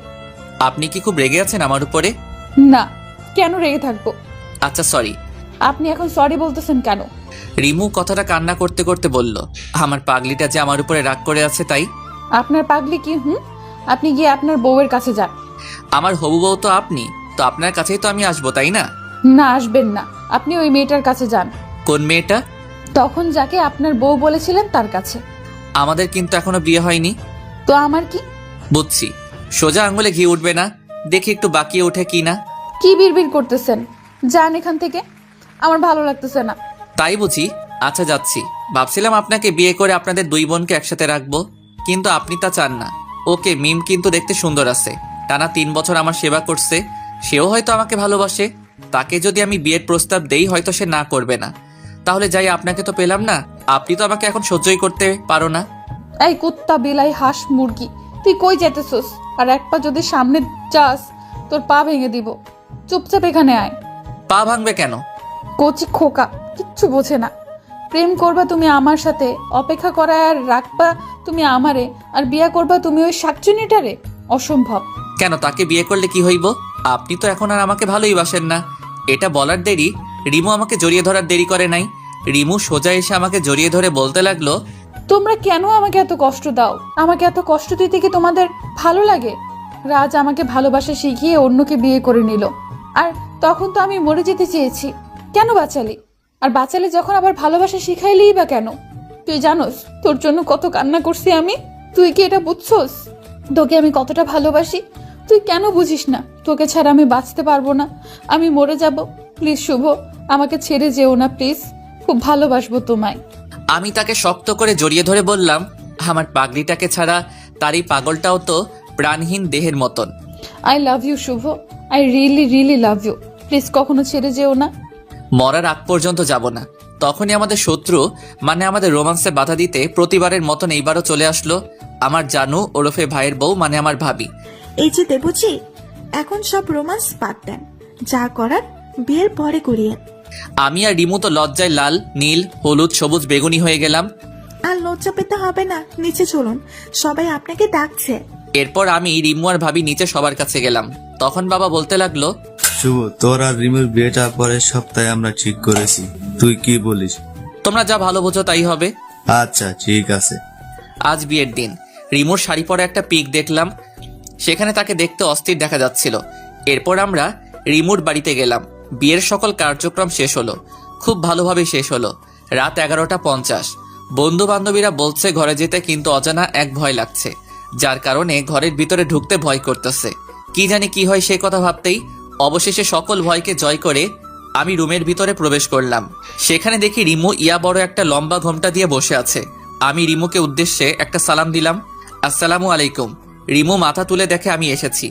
আপনি কি খুব রেগে আছেন আমার উপরে? না, কেন রেগে থাকবো? আচ্ছা সরি। আপনি এখন সরি বলতেছেন কেন? রিমু কথাটা কান্না করতে করতে বলল, আমার পাগলিটা যে আমার উপরে রাগ করে আছে তাই। আপনার পাগলি কি? আপনি গিয়ে আপনার বউয়ের কাছে যান। আমার হবু বউ তো আপনি, তো আপনার কাছেই তো আমি আসবো, তাই না? না, আসবেন না। আপনি ওই মেয়েটার কাছে যান। কোন মেয়েটা? তখন যাকে আপনার বউ বলেছিলেন তার কাছে। আমাদের কিন্তু এখনো বিয়ে হয়নি। তো আমার কি? বুঝছি, সোজা আঙুলে ঘি উঠবে না, দেখি একটু বাকিয়ে ওঠে কি না। কি বিড়বিড় করতেছেন? যান এখান থেকে, আমার ভালো লাগতেছে না। তাই বুঝি? আচ্ছা যাচ্ছি। ভাবছিলাম আপনাকে বিয়ে করে আপনাদের দুই বোনকে একসাথে রাখবো, কিন্তু আপনি তা চান না। ওকে, মিম কিন্তু দেখতে সুন্দর আছে, টানা 3 বছর আমার সেবা করছে, সেও হয়তো আমাকে ভালোবাসে। তাকে যদি আমি বিয়ের প্রস্তাব দেই হয়তো সে না করবে না। তাহলে যাই, আপনাকে তো পেলাম না, আপনি তো আমাকে এখন সহ্যই করতে পারো না। এই কুত্তা, বিলাই, হাঁস, মুরগি, তুই কই যেতেছস? আর এক পা যদি সামনে যাস তোর পা ভেঙে দিব। চুপচাপ এখানে আয়। পা ভাঙবে কেন? কচি খোকা, কিচ্ছু বোঝে না। প্রেম করবা তুমি আমার সাথে, অপেক্ষা করা আর রাখবা তুমি আমারে, আর বিয়া করবা তুমি ওই শাকচুনিটারে? অসম্ভব। কেন, তাকে বিয়ে করলে কি হইব? আপনি তো এখন আর আমাকে ভালোই বাসেন না। এটা বলার দেরি রিমু আমাকে জড়িয়ে ধরার দেরি করে নাই। রিমু সোজা এসে আমাকে জড়িয়ে ধরে বলতে লাগলো, তোমরা কেন আমাকে এত কষ্ট দাও? আমাকে এত কষ্ট দিতে কি তোমাদের ভালো লাগে? রাজ আমাকে ভালোবাসা শিখিয়ে অন্যকে বিয়ে করে নিল, আর তখন তো আমি মরে যেতে চেয়েছি। কেন বাঁচালি? আর বাঁচালে যখন আবার ভালোবাসা শিখাইলেই বা কেন? তুই জানোস তোর জন্য কত কান্না করছি আমি? তুই কি এটা বুঝছস তোকে আমি কতটা ভালোবাসি? তুই কেন বুঝিস না? তোকে ছাড়া আমি বাঁচতে পারবো না, আমি মরে যাব। প্লিজ শুভ, আমাকে ছেড়ে যেও না প্লিজ, খুব ভালোবাসবো তোমায়। আমি তাকে শক্ত করে জড়িয়ে ধরে বললাম, আমার পাগড়িটাকে ছাড়া তার এই পাগলটাও তো প্রাণহীন দেহের মতন। I love you Shubho, I really really love you. Please কখনো ছেড়ে যেও না। মরার আগ পর্যন্ত যাব না। তখনই আমাদের শত্রু মানে আমাদের রোমান্সে বাধা দিতে প্রতিবারের মতন এইবারও চলে আসলো আমার জানু ওরফে ভাইয়ের বউ মানে আমার ভাবি। এই যে দেবুজি, এখন সব রোমান্স বাদ দেন, যা করার বিয়ের পরে করিয়েন। আমি আর রিমু তো লজ্জায় লাল, নীল, হলুদ, সবুজ, বেগুনি হয়ে গেলাম। আর লজ্জা পেতে হবে না, নিচে চলুন, সবাই আপনাকে ডাকছে। এরপর আমি, রিমু আর ভাবি নিচে সবার কাছে গেলাম। তখন বাবা বলতে লাগলো, শুভ, তোর আর রিমুর বিয়েটা পরের সপ্তাহে আমরা ঠিক করেছি, তুই কি বলিস? তোমরা যা ভালো বোঝো তাই হবে। আচ্ছা ঠিক আছে। আজ বিয়ের দিন। রিমুর শাড়ি পরা একটা পিক দেখলাম, সেখানে তাকে দেখতে অস্থির দেখা যাচ্ছিল। এরপর আমরা রিমুর বাড়িতে গেলাম। বিয়ের সকল কার্যক্রম শেষ হলো, খুব ভালোভাবে শেষ হলো। রাত 11:50। বন্ধু বান্ধবীরা বলছে ঘরে যেতে, কিন্তু অজানা এক ভয় লাগছে, যার কারণে ঘরের ভিতরে ঢুকতে ভয় করতেছে। কি জানি কি হয় সে কথা ভাবতেই অবশেষে সকল ভয়কে জয় করে আমি রুমের ভিতরে প্রবেশ করলাম। সেখানে দেখি রিমু ইয়া বড় একটা লম্বা ঘোমটা দিয়ে বসে আছে। আমি রিমুকে উদ্দেশ্যে একটা সালাম দিলাম, আসসালামু আলাইকুম। রিমু মাথা তুলে দেখে আমি এসেছি।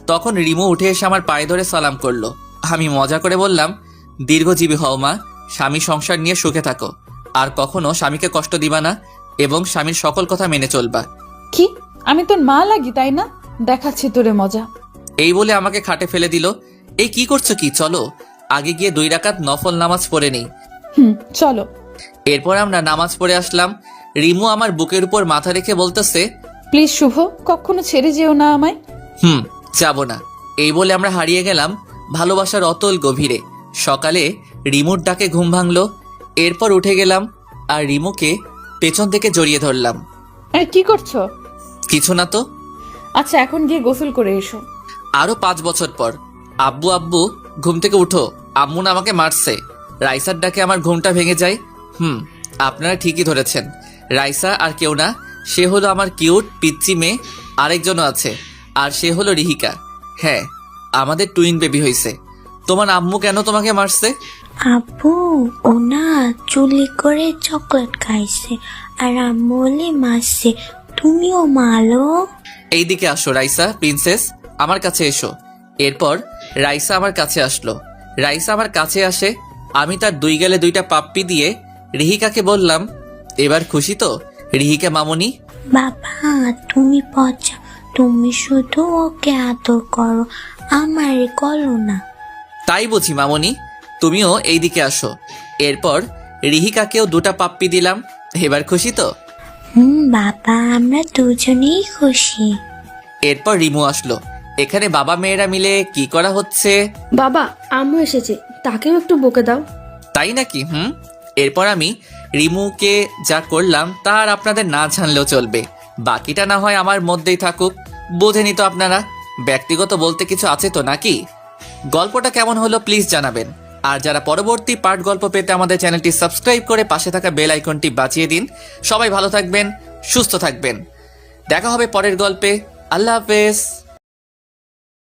তখন রিমু উঠে এসে আমার পায়ে ধরে সালাম করলো। আমি মজা করে বললাম, দীর্ঘজীবী হও মা, স্বামী সংসার নিয়ে সুখে থাকো, আর কখনো স্বামীকে কষ্ট দিবা না এবং স্বামীর সকল কথা মেনে চলবা। কি, আমি তোর মা লাগি তাই না? দেখাচ্ছি তোরে মজা। এই বলে আমাকে খাটে ফেলে দিল। এই কি করছো কি? চলো আগে গিয়ে 2 রাকাত নফল নামাজ পড়ে নেই। চলো। এরপর আমরা নামাজ পড়ে আসলাম। রিমু আমার বুকের উপর মাথা রেখে বলতেছে, প্লিজ শুভ, কখনো ছেড়ে যেও না আমায়। যাব না। এই বলে আমরা হারিয়ে গেলাম ভালোবাসার অতল গভীরে। সকালে রিমুর ডাকে ঘুম ভাঙলো। এরপর উঠে গেলাম আর রিমুকে পেছন থেকে জড়িয়ে ধরলাম। আরে কি করছো? কিছু না তো। আচ্ছা, এখন গিয়ে গোসল করে এসো। আরো 5 বছর পর। আব্বু আব্বু, ঘুম থেকে উঠো, আম্মু না আমাকে মারছে। রাইসার ডাকে আমার ঘুমটা ভেঙে যায়। আপনারা ঠিকই ধরেছেন, রাইসা আর কেউ না, সে হলো আমার কিউট পিচ্চি মেয়ে। আরেকজনও আছে, আর সে হলো রিহিকা। হ্যাঁ, আমাদের টুইন বেবি হয়েছে। তোমার আম্মু কেন তোমাকে মারছে? আব্বু ও না চুলি করে চকলেট খাইছে, আর আম্মু বলে মারছে, তুমিও মারো। এইদিকে আসো রাইসা প্রিন্সেস, আমার কাছে এসো। এরপর রাইসা আমার কাছে আসলো। রাইসা আমার কাছে আসে, আমি তার 2 গালে 2টা পাপ্পি দিয়ে রিহিকাকে বললাম, এবার খুশি তো রিহিকা মামুনি? বাবা তুমি পচা, তুমি শুধু ওকে আদর করো, আমারে করো না। তাই বুঝি মামুনি, তুমিও এইদিকে আসো। এরপর রিহিকাকেও 2টা পাপ্পি দিলাম। এবার খুশি তো? বাবা আমরা দুজনেই খুশি। এরপর রিমু আসলো। এখানে বাবা মেয়েরা মিলে কি করা হচ্ছে? বাবা আম্মু এসেছে, তাকেও একটু বকে দাও। তাই নাকি? এরপর আমি রিমুকে যা করলাম তার আপনাদের না জানলেও চলবে, বাকিটা না হয় আমার মধ্যেই থাকুক। বোঝেনি তো আপনারা, ব্যক্তিগত বলতে কিছু আছে তো নাকি? গল্পটা কেমন হলো প্লিজ জানাবেন। আর যারা পরবর্তী পার্ট গল্প পেতে আমাদের চ্যানেলটি সাবস্ক্রাইব করে পাশে থাকা বেল আইকনটি বাজিয়ে দিন। সবাই ভালো থাকবেন, সুস্থ থাকবেন। দেখা হবে পরের গল্পে। আল্লাহ হাফেজ।